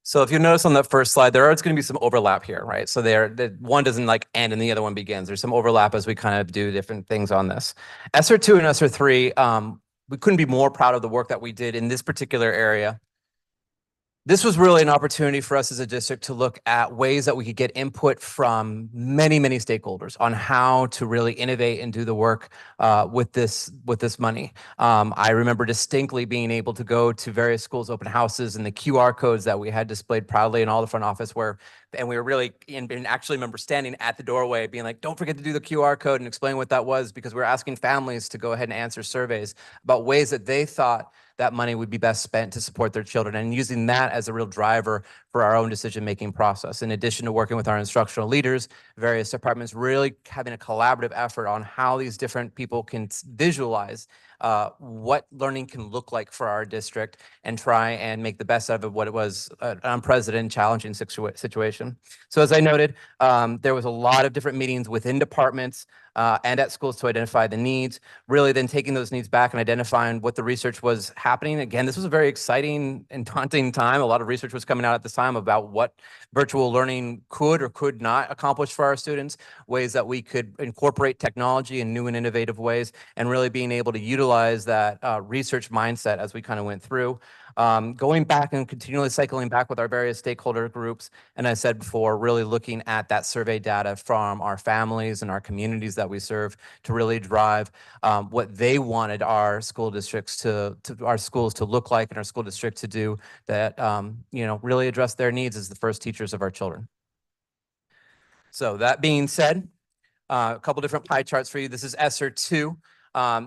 So if you notice on that first slide, there is going to be some overlap here, right? So the one doesn't like end and the other one begins. There's some overlap as we kind of do different things on this. ESSER 2 and ESSER 3, we couldn't be more proud of the work that we did in this particular area. This was really an opportunity for us as a district to look at ways that we could get input from many, many stakeholders on how to really innovate and do the work with this money. I remember distinctly being able to go to various schools' open houses and the QR codes that we had displayed proudly in all the front office and we were really, and actually remember standing at the doorway being like, don't forget to do the QR code and explain what that was, because we're asking families to go ahead and answer surveys about ways that they thought that money would be best spent to support their children, and using that as a real driver for our own decision-making process. In addition to working with our instructional leaders, various departments, really having a collaborative effort on how these different people can visualize what learning can look like for our district and try and make the best out of what it was an unprecedented, challenging situation. So as I noted, there was a lot of different meetings within departments and at schools to identify the needs, really then taking those needs back and identifying what the research was happening. Again, this was a very exciting and daunting time. A lot of research was coming out at this time about what virtual learning could or could not accomplish for our students, ways that we could incorporate technology in new and innovative ways, and really being able to utilize that research mindset as we kind of went through. Going back and continually cycling back with our various stakeholder groups. And I said before, really looking at that survey data from our families and our communities that we serve to really drive what they wanted our school districts our schools to look like and our school district to do that, really address their needs as the first teachers of our children. So that being said, a couple different pie charts for you. This is ESSER 2.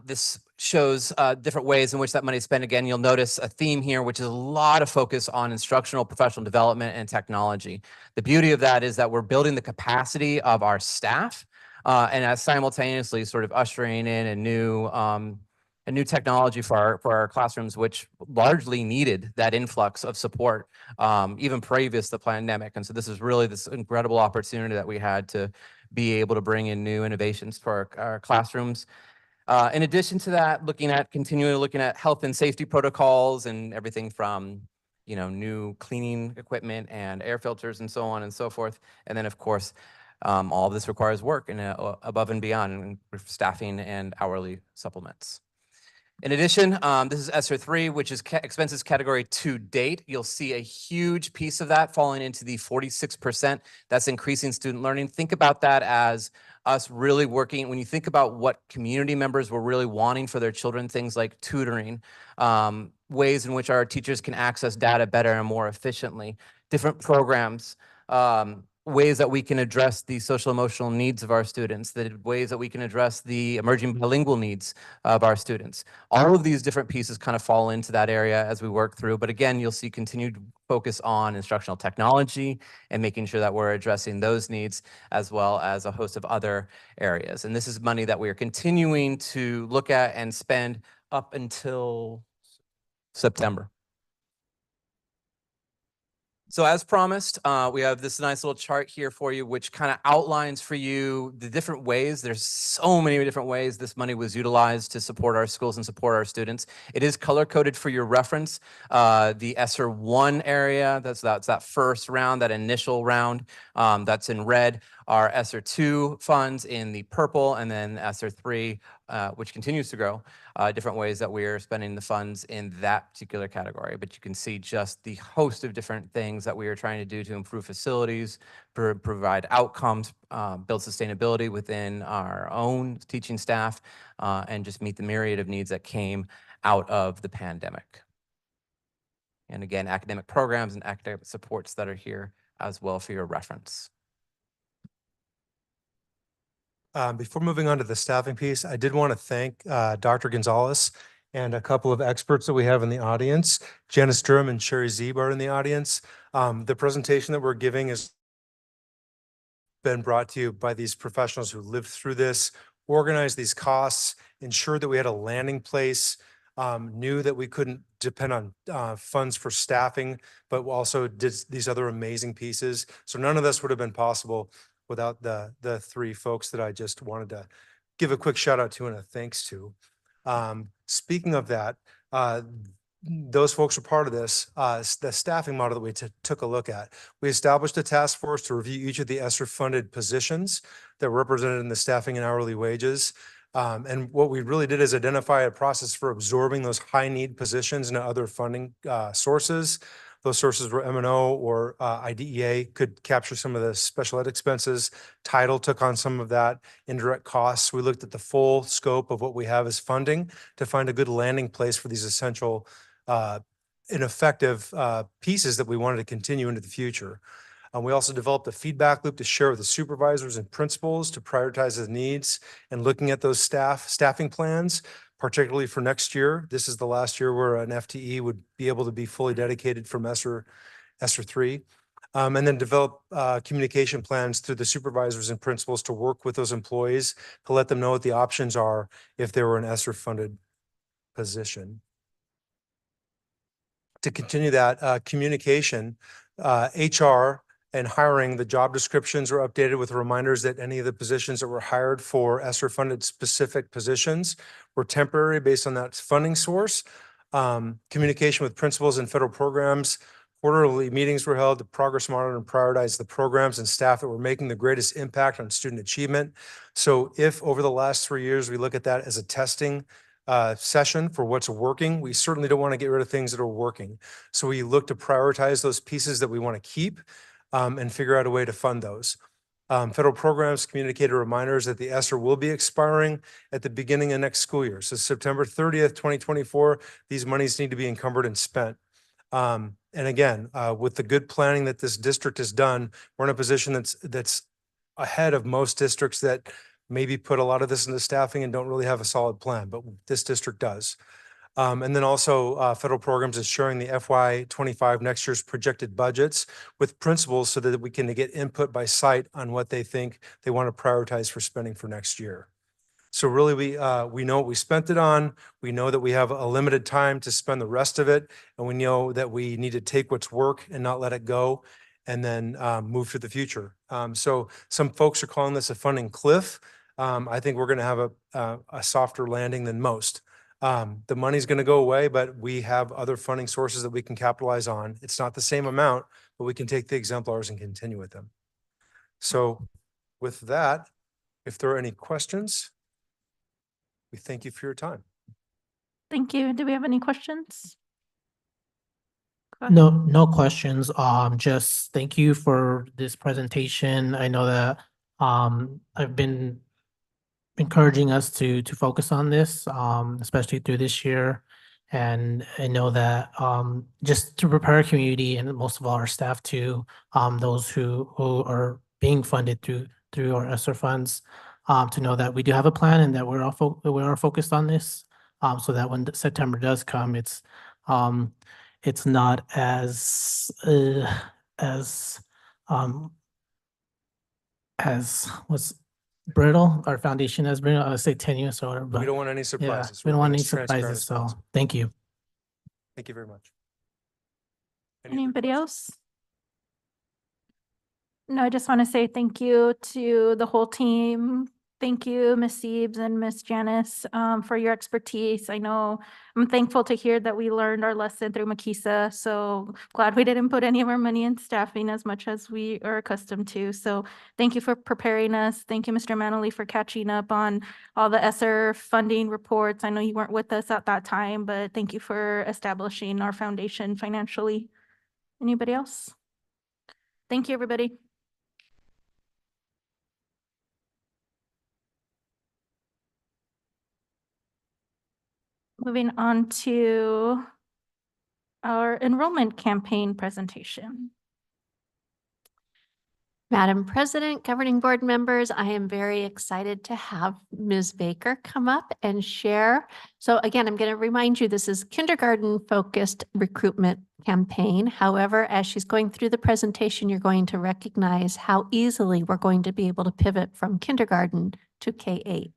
This shows different ways in which that money is spent. Again, you'll notice a theme here, which is a lot of focus on instructional, professional development, and technology. The beauty of that is that we're building the capacity of our staff and as simultaneously sort of ushering in a new technology for our classrooms, which largely needed that influx of support even previous to the pandemic. And so this is really this incredible opportunity that we had to be able to bring in new innovations for our classrooms. In addition to that, continually looking at health and safety protocols and everything from, new cleaning equipment and air filters and so on and so forth. And then, of course, all of this requires work and above and beyond staffing and hourly supplements. In addition, this is ESSER 3, which is expenses category to date. You'll see a huge piece of that falling into the 46%. That's increasing student learning. Think about that as us really working. When you think about what community members were really wanting for their children, things like tutoring, ways in which our teachers can access data better and more efficiently, different programs, ways that we can address the social emotional needs of our students, the ways that we can address the emerging bilingual needs of our students. All of these different pieces kind of fall into that area as we work through. But again, you'll see continued focus on instructional technology and making sure that we're addressing those needs as well as a host of other areas. And this is money that we are continuing to look at and spend up until September. So as promised, we have this nice little chart here for you, which kind of outlines for you the different ways. There's so many different ways this money was utilized to support our schools and support our students. It is color-coded for your reference. The ESSER 1 area, that's that first round, that initial round, that's in red. Our ESSER 2 funds in the purple, and then ESSER 3, which continues to grow. Different ways that we're spending the funds in that particular category. But you can see just the host of different things that we are trying to do to improve facilities, provide outcomes, build sustainability within our own teaching staff, and just meet the myriad of needs that came out of the pandemic. And again, academic programs and academic supports that are here as well for your reference. Before moving on to the staffing piece, I did want to thank Dr. Gonzalez and a couple of experts that we have in the audience. Janice Durham and Sherry Zeeb are in the audience. The presentation that we're giving has been brought to you by these professionals who lived through this, organized these costs, ensured that we had a landing place, knew that we couldn't depend on funds for staffing, but also did these other amazing pieces. So none of this would have been possible without the three folks that I just wanted to give a quick shout out to and a thanks to. Speaking of that, those folks are part of this, the staffing model that we took a look at. We established a task force to review each of the ESSER funded positions that were represented in the staffing and hourly wages. And what we really did is identify a process for absorbing those high need positions into other funding sources. Those sources were M&O or IDEA could capture some of the special ed expenses. Title took on some of that, indirect costs. We looked at the full scope of what we have as funding to find a good landing place for these essential and effective pieces that we wanted to continue into the future. We also developed a feedback loop to share with the supervisors and principals to prioritize the needs and looking at those staffing plans, particularly for next year. This is the last year where an FTE would be able to be fully dedicated from ESSER 3. And then develop communication plans through the supervisors and principals to work with those employees to let them know what the options are if they were an ESSER funded position. To continue that communication, HR and hiring, the job descriptions were updated with reminders that any of the positions that were hired for ESSER funded specific positions were temporary based on that funding source. Communication with principals and federal programs, quarterly meetings were held to progress monitor and prioritize the programs and staff that were making the greatest impact on student achievement. So if over the last 3 years, we look at that as a testing session for what's working, we certainly don't want to get rid of things that are working. So we look to prioritize those pieces that we want to keep and figure out a way to fund those. Federal programs communicated reminders that the ESSER will be expiring at the beginning of next school year. So September 30th, 2024, these monies need to be encumbered and spent. And again, with the good planning that this district has done, we're in a position that's ahead of most districts that maybe put a lot of this into staffing and don't really have a solid plan, but this district does. And then also federal programs is sharing the FY25 next year's projected budgets with principals so that we can get input by site on what they think they want to prioritize for spending for next year. So really we know what we spent it on. We know that we have a limited time to spend the rest of it. And we know that we need to take what's work and not let it go and then move to the future. So some folks are calling this a funding cliff. I think we're going to have a softer landing than most. The money's going to go away, but we have other funding sources that we can capitalize on. It's not the same amount, but we can take the exemplars and continue with them. So with that, if there are any questions, we thank you for your time. Thank you. Do we have any questions? Go ahead. No questions. Just thank you for this presentation. I know that I've been encouraging us to focus on this, especially through this year. And I know that just to prepare our community and most of all our staff too, those who are being funded through our ESSER funds, to know that we do have a plan and that we are focused on this, so that when September does come, it's not as what's brittle, our foundation as brittle, I would say tenuous or whatever, We but don't want any yeah, surprises. we We're don't want being any as transparent surprises, as so possible. thank you. Thank you very much. Any other Anybody questions? else? No, I just want to say thank you to the whole team. Thank you, Ms. Siebes and Ms. Janice, for your expertise. I know I'm thankful to hear that we learned our lesson through Makisa. So glad we didn't put any of our money in staffing as much as we are accustomed to. So thank you for preparing us. Thank you, Mr. Manley, for catching up on all the ESSER funding reports. I know you weren't with us at that time, but thank you for establishing our foundation financially. Anybody else? Thank you, everybody. Moving on to our enrollment campaign presentation. Madam President, governing board members, I am very excited to have Ms. Baker come up and share. So again, I'm going to remind you, this is kindergarten-focused recruitment campaign. However, as she's going through the presentation, you're going to recognize how easily we're going to be able to pivot from kindergarten to K-8.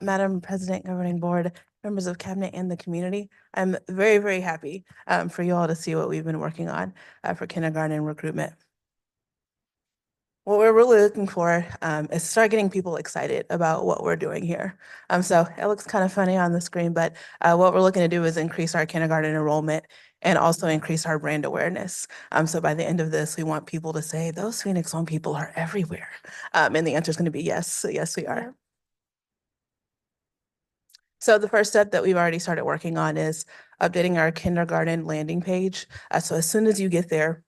Madam President, Governing Board, members of Cabinet and the community, I'm very, very happy for you all to see what we've been working on for kindergarten recruitment. What we're really looking for is start getting people excited about what we're doing here. So it looks kind of funny on the screen, but what we're looking to do is increase our kindergarten enrollment and also increase our brand awareness. So by the end of this, we want people to say, those Phoenix Home people are everywhere. And the answer is going to be yes. So yes, we are. So the first step that we've already started working on is updating our kindergarten landing page. So as soon as you get there,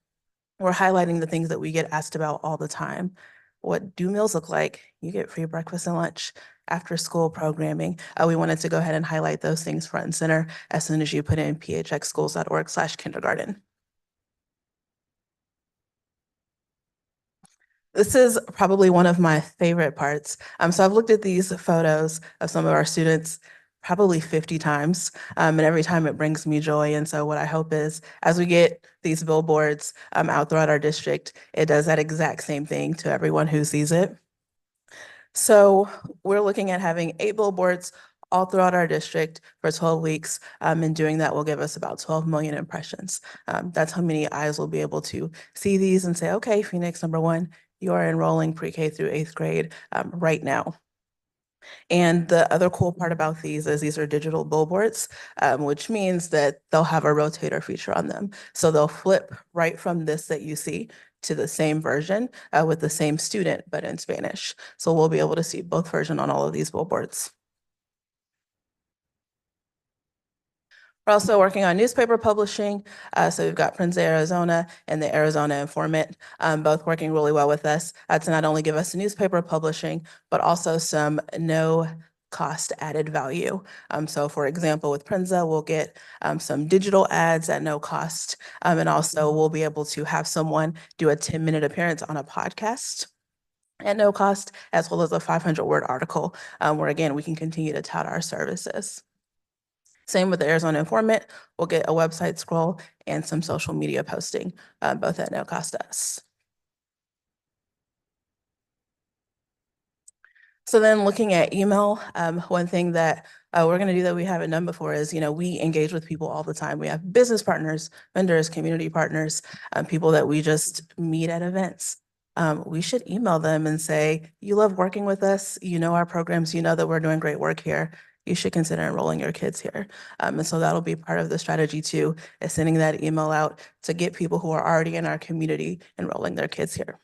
we're highlighting the things that we get asked about all the time. What do meals look like? You get free breakfast and lunch, after school programming. We wanted to go ahead and highlight those things front and center as soon as you put in phxschools.org/kindergarten. This is probably one of my favorite parts. So I've looked at these photos of some of our students probably 50 times, and every time it brings me joy. And so what I hope is as we get these billboards out throughout our district, it does that exact same thing to everyone who sees it. So we're looking at having 8 billboards all throughout our district for 12 weeks. And doing that will give us about 12 million impressions. That's how many eyes will be able to see these and say, okay, Phoenix, number 1, you are enrolling pre-K through 8th grade right now. And the other cool part about these is these are digital billboards, which means that they'll have a rotator feature on them. So they'll flip right from this that you see to the same version with the same student, but in Spanish. So we'll be able to see both versions on all of these billboards. We're also working on newspaper publishing. So we've got Prince of Arizona and the Arizona Informant, both working really well with us to not only give us newspaper publishing, but also some no cost added value. So for example, with Prinza, we'll get some digital ads at no cost. And also we'll be able to have someone do a 10-minute appearance on a podcast at no cost, as well as a 500-word article, where again, we can continue to tout our services. Same with the Arizona Informant, we'll get a website scroll and some social media posting, both at no cost to us. So then looking at email, one thing that we're going to do that we haven't done before is, we engage with people all the time. We have business partners, vendors, community partners, people that we just meet at events. We should email them and say, you love working with us, you know our programs, you know that we're doing great work here. You should consider enrolling your kids here. And so that'll be part of the strategy too, is sending that email out to get people who are already in our community enrolling their kids here.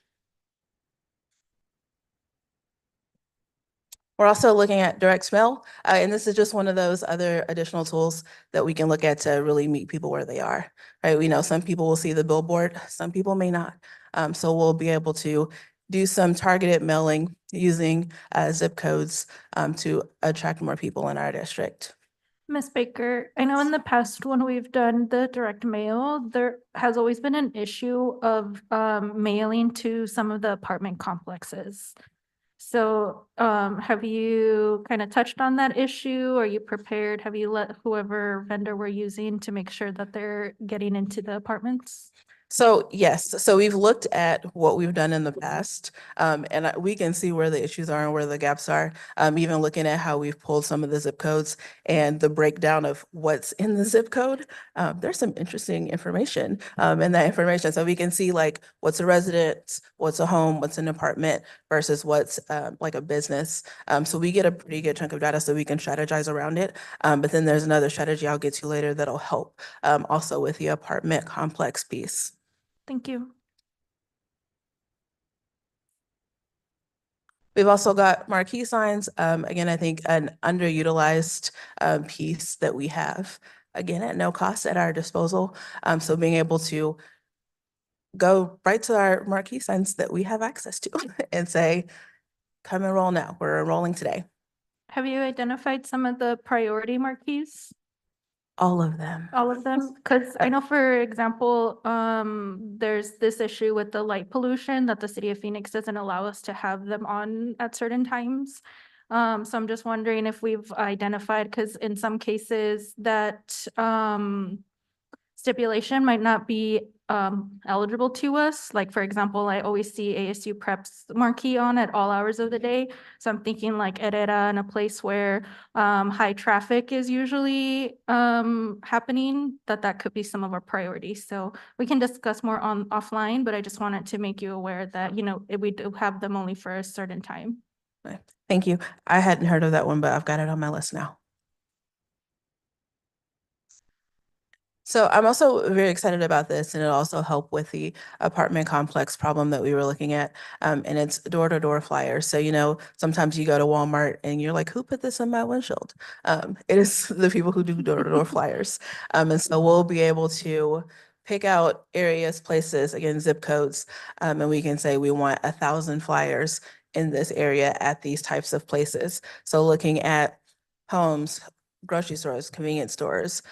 We're also looking at direct mail, and this is just one of those other additional tools that we can look at to really meet people where they are, right? We know some people will see the billboard, some people may not. So we'll be able to do some targeted mailing using zip codes to attract more people in our district. Ms. Baker, I know in the past when we've done the direct mail, there has always been an issue of mailing to some of the apartment complexes. So have you kind of touched on that issue? Are you prepared? Have you let whoever vendor we're using to make sure that they're getting into the apartments? So yes, so we've looked at what we've done in the past, and we can see where the issues are and where the gaps are. Even looking at how we've pulled some of the zip codes and the breakdown of what's in the zip code, there's some interesting information in that information. So we can see like what's a residence, what's a home, what's an apartment versus what's like a business. So we get a pretty good chunk of data so we can strategize around it. But then there's another strategy I'll get to later that'll help also with the apartment complex piece. Thank you. We've also got marquee signs. Again, I think an underutilized piece that we have, again, at no cost at our disposal. So being able to go right to our marquee signs that we have access to and say, come enroll now. We're enrolling today. Have you identified some of the priority marquees? All of them. All of them? Because I know, for example, there's this issue with the light pollution that the city of Phoenix doesn't allow us to have them on at certain times. So I'm just wondering if we've identified, because in some cases that stipulation might not be eligible to us. Like, for example, I always see ASU Prep's marquee on at all hours of the day. So I'm thinking like Herrera, in a place where high traffic is usually happening, that could be some of our priorities. So we can discuss more on offline, but I just wanted to make you aware that, we do have them only for a certain time. Thank you. I hadn't heard of that one, but I've got it on my list now. So I'm also very excited about this, and it'll also help with the apartment complex problem that we were looking at. And it's door-to-door flyers. So, sometimes you go to Walmart and you're like, who put this on my windshield? It is the people who do door-to-door flyers. And so we'll be able to pick out areas, places, again, zip codes, and we can say we want 1,000 flyers in this area at these types of places. So looking at homes, grocery stores, convenience stores,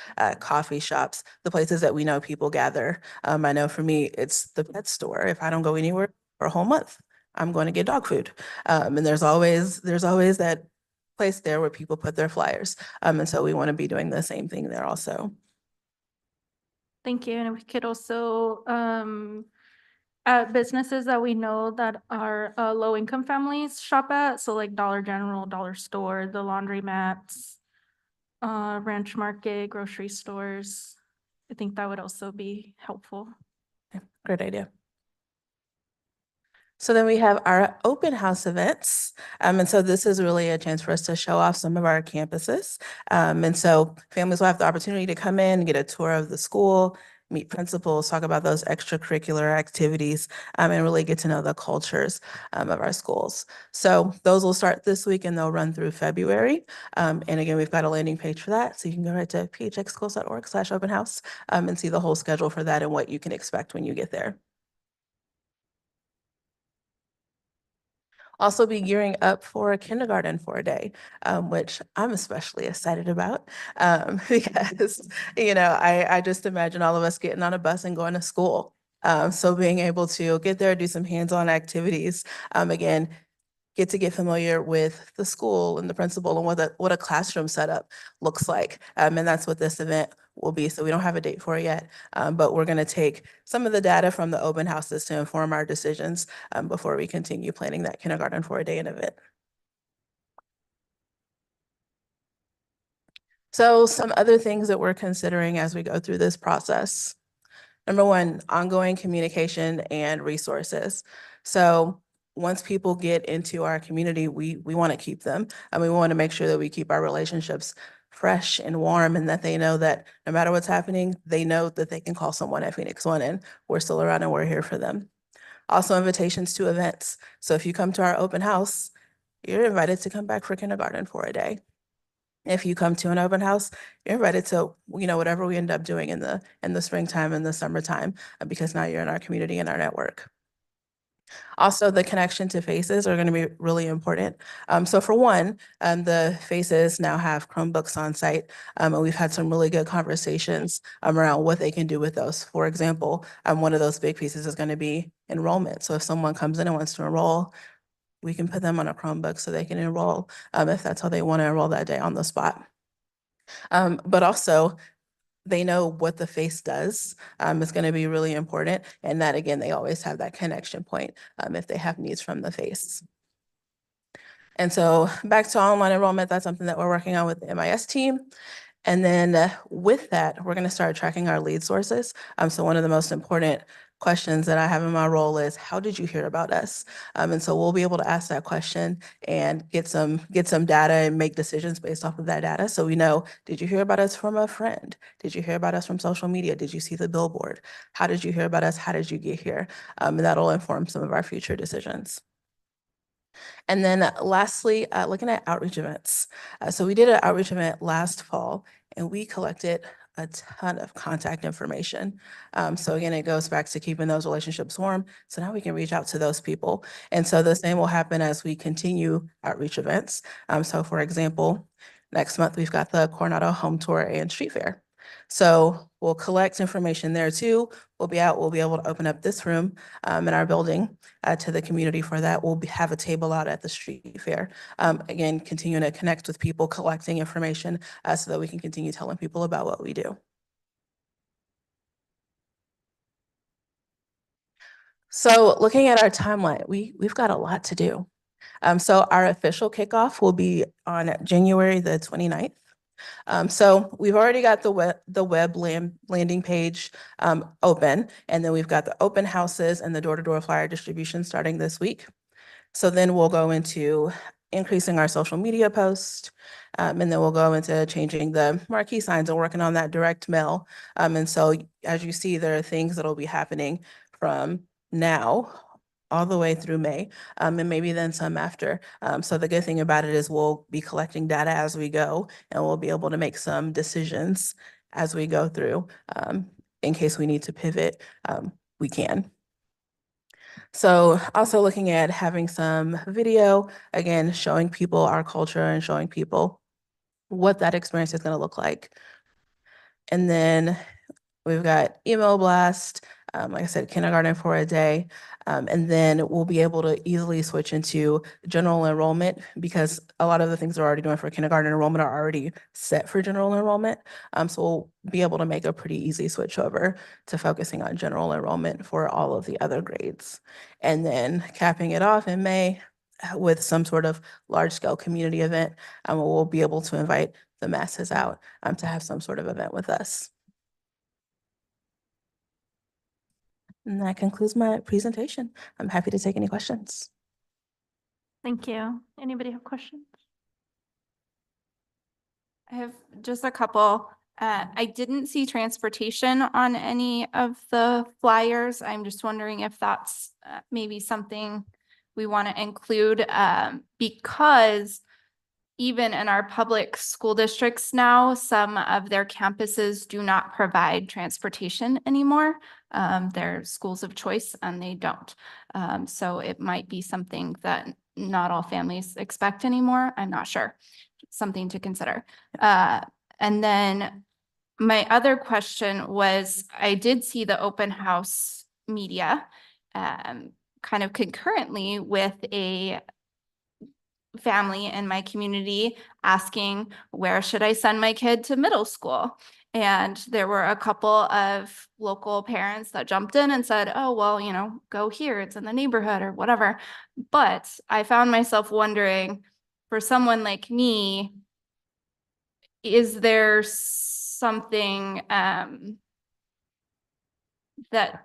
coffee shops, the places that we know people gather. I know for me, it's the pet store. If I don't go anywhere for a whole month, I'm going to get dog food. And there's always that place there where people put their flyers. And so we want to be doing the same thing there also. Thank you. And we could also, at businesses that we know that are low-income families shop at, so like Dollar General, Dollar Store, the laundromats, Ranch Market, grocery stores. I think that would also be helpful. Great idea. So then we have our open house events. And so this is really a chance for us to show off some of our campuses. And so families will have the opportunity to come in, get a tour of the school, meet principals, talk about those extracurricular activities, and really get to know the cultures of our schools. So those will start this week and they'll run through February. And again, we've got a landing page for that. So you can go right to phxschools.org/open house and see the whole schedule for that and what you can expect when you get there. Also be gearing up for kindergarten for a day, which I'm especially excited about because, I just imagine all of us getting on a bus and going to school. So being able to get there, do some hands-on activities, again, get familiar with the school and the principal and what a classroom setup looks like. And that's what this event will be. So we don't have a date for it yet, but we're going to take some of the data from the open houses to inform our decisions before we continue planning that kindergarten for a day and event. So some other things that we're considering as we go through this process. Number one, ongoing communication and resources. So once people get into our community, we want to keep them, and we want to make sure that we keep our relationships fresh and warm, and that they know that no matter what's happening, they know that they can call someone at Phoenix One and we're still around and we're here for them. Also, invitations to events. So if you come to our open house, you're invited to come back for kindergarten for a day. If you come to an open house, you're invited to, whatever we end up doing in the springtime and the summertime, because now you're in our community and our network. Also, the connection to FACES are going to be really important. So for one, the FACES now have Chromebooks on site, and we've had some really good conversations around what they can do with those. For example, one of those big pieces is going to be enrollment. So if someone comes in and wants to enroll, we can put them on a Chromebook so they can enroll if that's how they want to enroll that day on the spot. But also, they know what the face does. It's going to be really important. And that, again, they always have that connection point if they have needs from the face. And so back to online enrollment, that's something that we're working on with the MIS team. And then with that, we're going to start tracking our lead sources. So one of the most important questions that I have in my role is, how did you hear about us? And so we'll be able to ask that question and get some data and make decisions based off of that data. So we know, did you hear about us from a friend? Did you hear about us from social media? Did you see the billboard? How did you hear about us? How did you get here? And that'll inform some of our future decisions. And then lastly, looking at outreach events. So we did an outreach event last fall, and we collected a ton of contact information. So again, it goes back to keeping those relationships warm. So now we can reach out to those people. And so the same will happen as we continue outreach events. So for example, next month, we've got the Coronado Home Tour and Street Fair. So we'll collect information there too. We'll be able to open up this room in our building to the community for that. We'll have a table out at the street fair. Again, continuing to connect with people, collecting information so that we can continue telling people about what we do. So looking at our timeline, we've got a lot to do. So our official kickoff will be on January the 29th. So we've already got the web landing page open, and then we've got the open houses and the door-to-door flyer distribution starting this week. So then we'll go into increasing our social media post, and then we'll go into changing the marquee signs and working on that direct mail. And so as you see, there are things that'll be happening from now all the way through May, and maybe then some after. So the good thing about it is we'll be collecting data as we go, and we'll be able to make some decisions as we go through. In case we need to pivot, we can. So also looking at having some video, again, showing people our culture and showing people what that experience is going to look like. And then we've got email blast, like I said, kindergarten for a day. And then we'll be able to easily switch into general enrollment, because a lot of the things we're already doing for kindergarten enrollment are already set for general enrollment. So we'll be able to make a pretty easy switch over to focusing on general enrollment for all of the other grades. And then capping it off in May with some sort of large scale community event, we'll be able to invite the masses out to have some sort of event with us. And that concludes my presentation. I'm happy to take any questions. Thank you. Anybody have questions? I have just a couple. I didn't see transportation on any of the flyers. I'm just wondering if that's maybe something we want to include, because even in our public school districts now, some of their campuses do not provide transportation anymore. They're schools of choice and they don't. So it might be something that not all families expect anymore. I'm not sure. Something to consider. And then my other question was, I did see the open house media kind of concurrently with a family in my community asking, where should I send my kid to middle school? And there were a couple of local parents that jumped in and said, oh, well, go here, it's in the neighborhood or whatever. But I found myself wondering, for someone like me, is there something that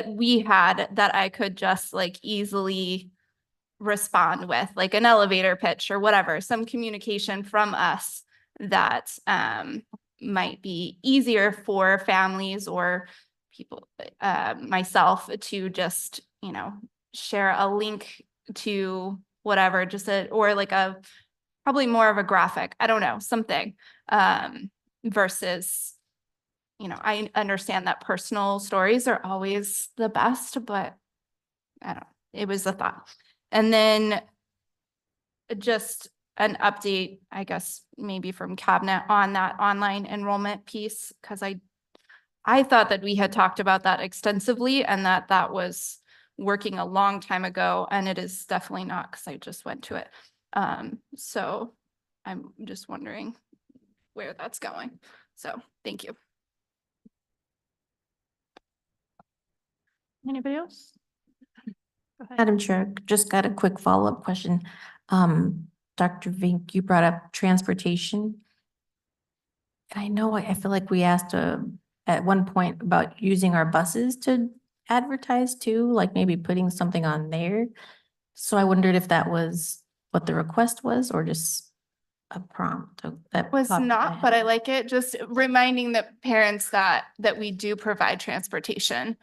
we had that I could just like easily respond with, like an elevator pitch or whatever, some communication from us that might be easier for families or people, myself, to just, you know, share a link to whatever, just a, or like a, probably more of a graphic, I don't know, something, versus, you know, I understand that personal stories are always the best, but I don't, it was a thought. And then just an update, I guess, maybe from Cabinet on that online enrollment piece, because I thought that we had talked about that extensively and that that was working a long time ago, and it is definitely not, because I just went to it. So I'm just wondering where that's going. So thank you. Anybody else? Go ahead. Madam Chair, just got a quick follow-up question. Dr. Vink, you brought up transportation. And I know, I feel like we asked at one point about using our buses to advertise too, like maybe putting something on there. So I wondered if that was what the request was or just a prompt that Was popped in my not, but head. I like it. Just reminding the parents that we do provide transportation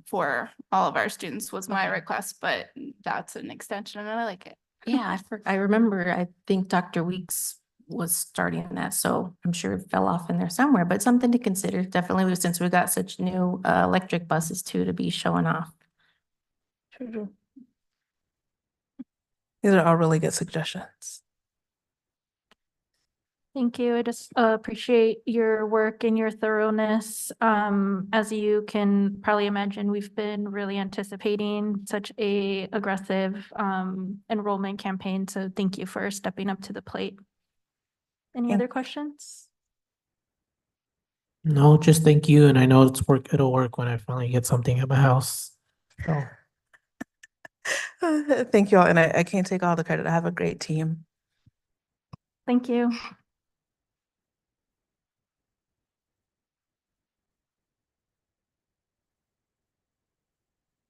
for all of our students was my Okay. request, but that's an extension and I like it. Yeah, I remember, I think Dr. Weeks was starting that, so I'm sure it fell off in there somewhere, but something to consider, definitely, since we got such new electric buses too to be showing off. These are all really good suggestions. Thank you. I just appreciate your work and your thoroughness. As you can probably imagine, we've been really anticipating such a aggressive enrollment campaign. So thank you for stepping up to the plate. Any Thank other you. questions? No, just thank you. And I know it'll work when I finally get something at my house. So Thank you all, and I can't take all the credit. I have a great team. Thank you.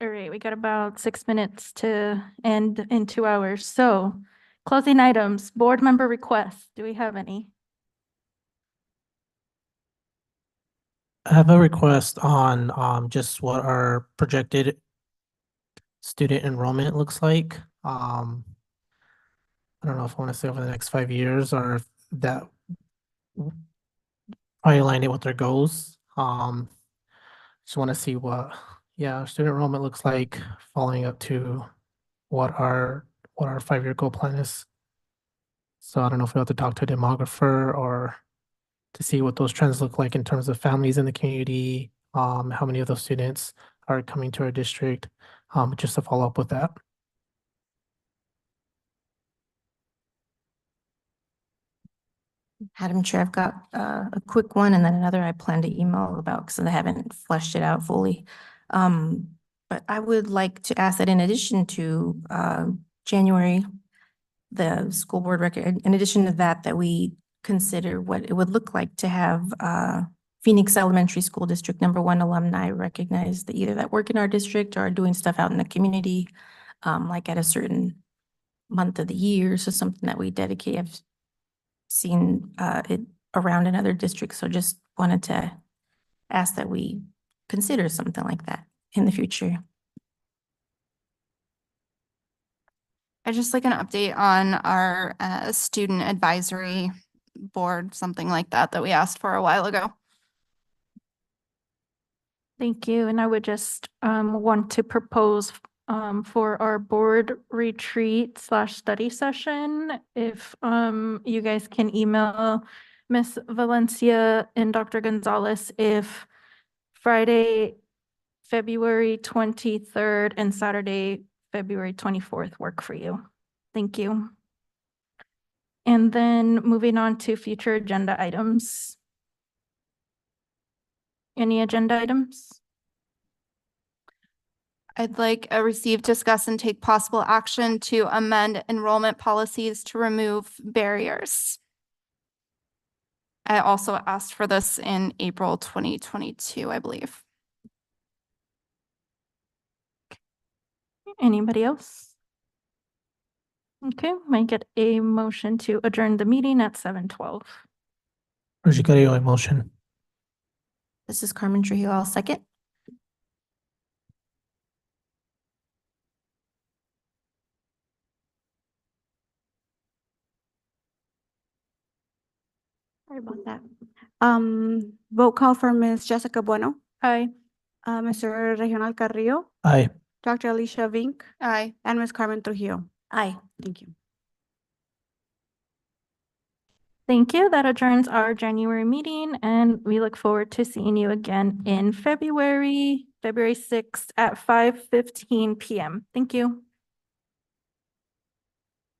All right, we got about 6 minutes to end in 2 hours. So closing items, board member requests. Do we have any? I have a request on just what our projected student enrollment looks like. I don't know if I want to say over the next 5 years or if that probably align it with their goals. Just want to see what, yeah, our student enrollment looks like following up to what our 5-year goal plan is. So I don't know if we have to talk to a demographer or to see what those trends look like in terms of families in the community, how many of those students are coming to our district, just to follow up with that. Madam Chair, I've got a quick one and then another I plan to email about because I haven't fleshed it out fully. But I would like to ask that in addition to January, the school board record, in addition to that, that we consider what it would look like to have Phoenix Elementary School District #1 alumni recognized, that either that work in our district or are doing stuff out in the community, like at a certain month of the year, so something that we dedicate. I've seen it around in other districts, so just wanted to ask that we consider something like that in the future. I just like an update on our student advisory board, something like that we asked for a while ago. Thank you. And I would just want to propose for our board retreat / study session, if you guys can email Miss Valencia and Dr. Gonzalez if Friday, February 23rd and Saturday, February 24th work for you. Thank you. And then moving on to future agenda items. Any agenda items? I'd like a receive, discuss, and take possible action to amend enrollment policies to remove barriers. I also asked for this in April 2022, I believe. Anybody else? Okay, might get a motion to adjourn the meeting at 7:12. Roger Carrillo, motion. This is Carmen Trujillo. I'll second. Sorry about that. Vote call for Ms. Jessica Bueno, Aye. Mr. Regional Carrillo, Aye. Dr. Alicia Vink, Aye. and Ms. Carmen Trujillo. Aye. Thank you. Thank you. That adjourns our January meeting, and we look forward to seeing you again in February 6th at 5:15 p.m. Thank you.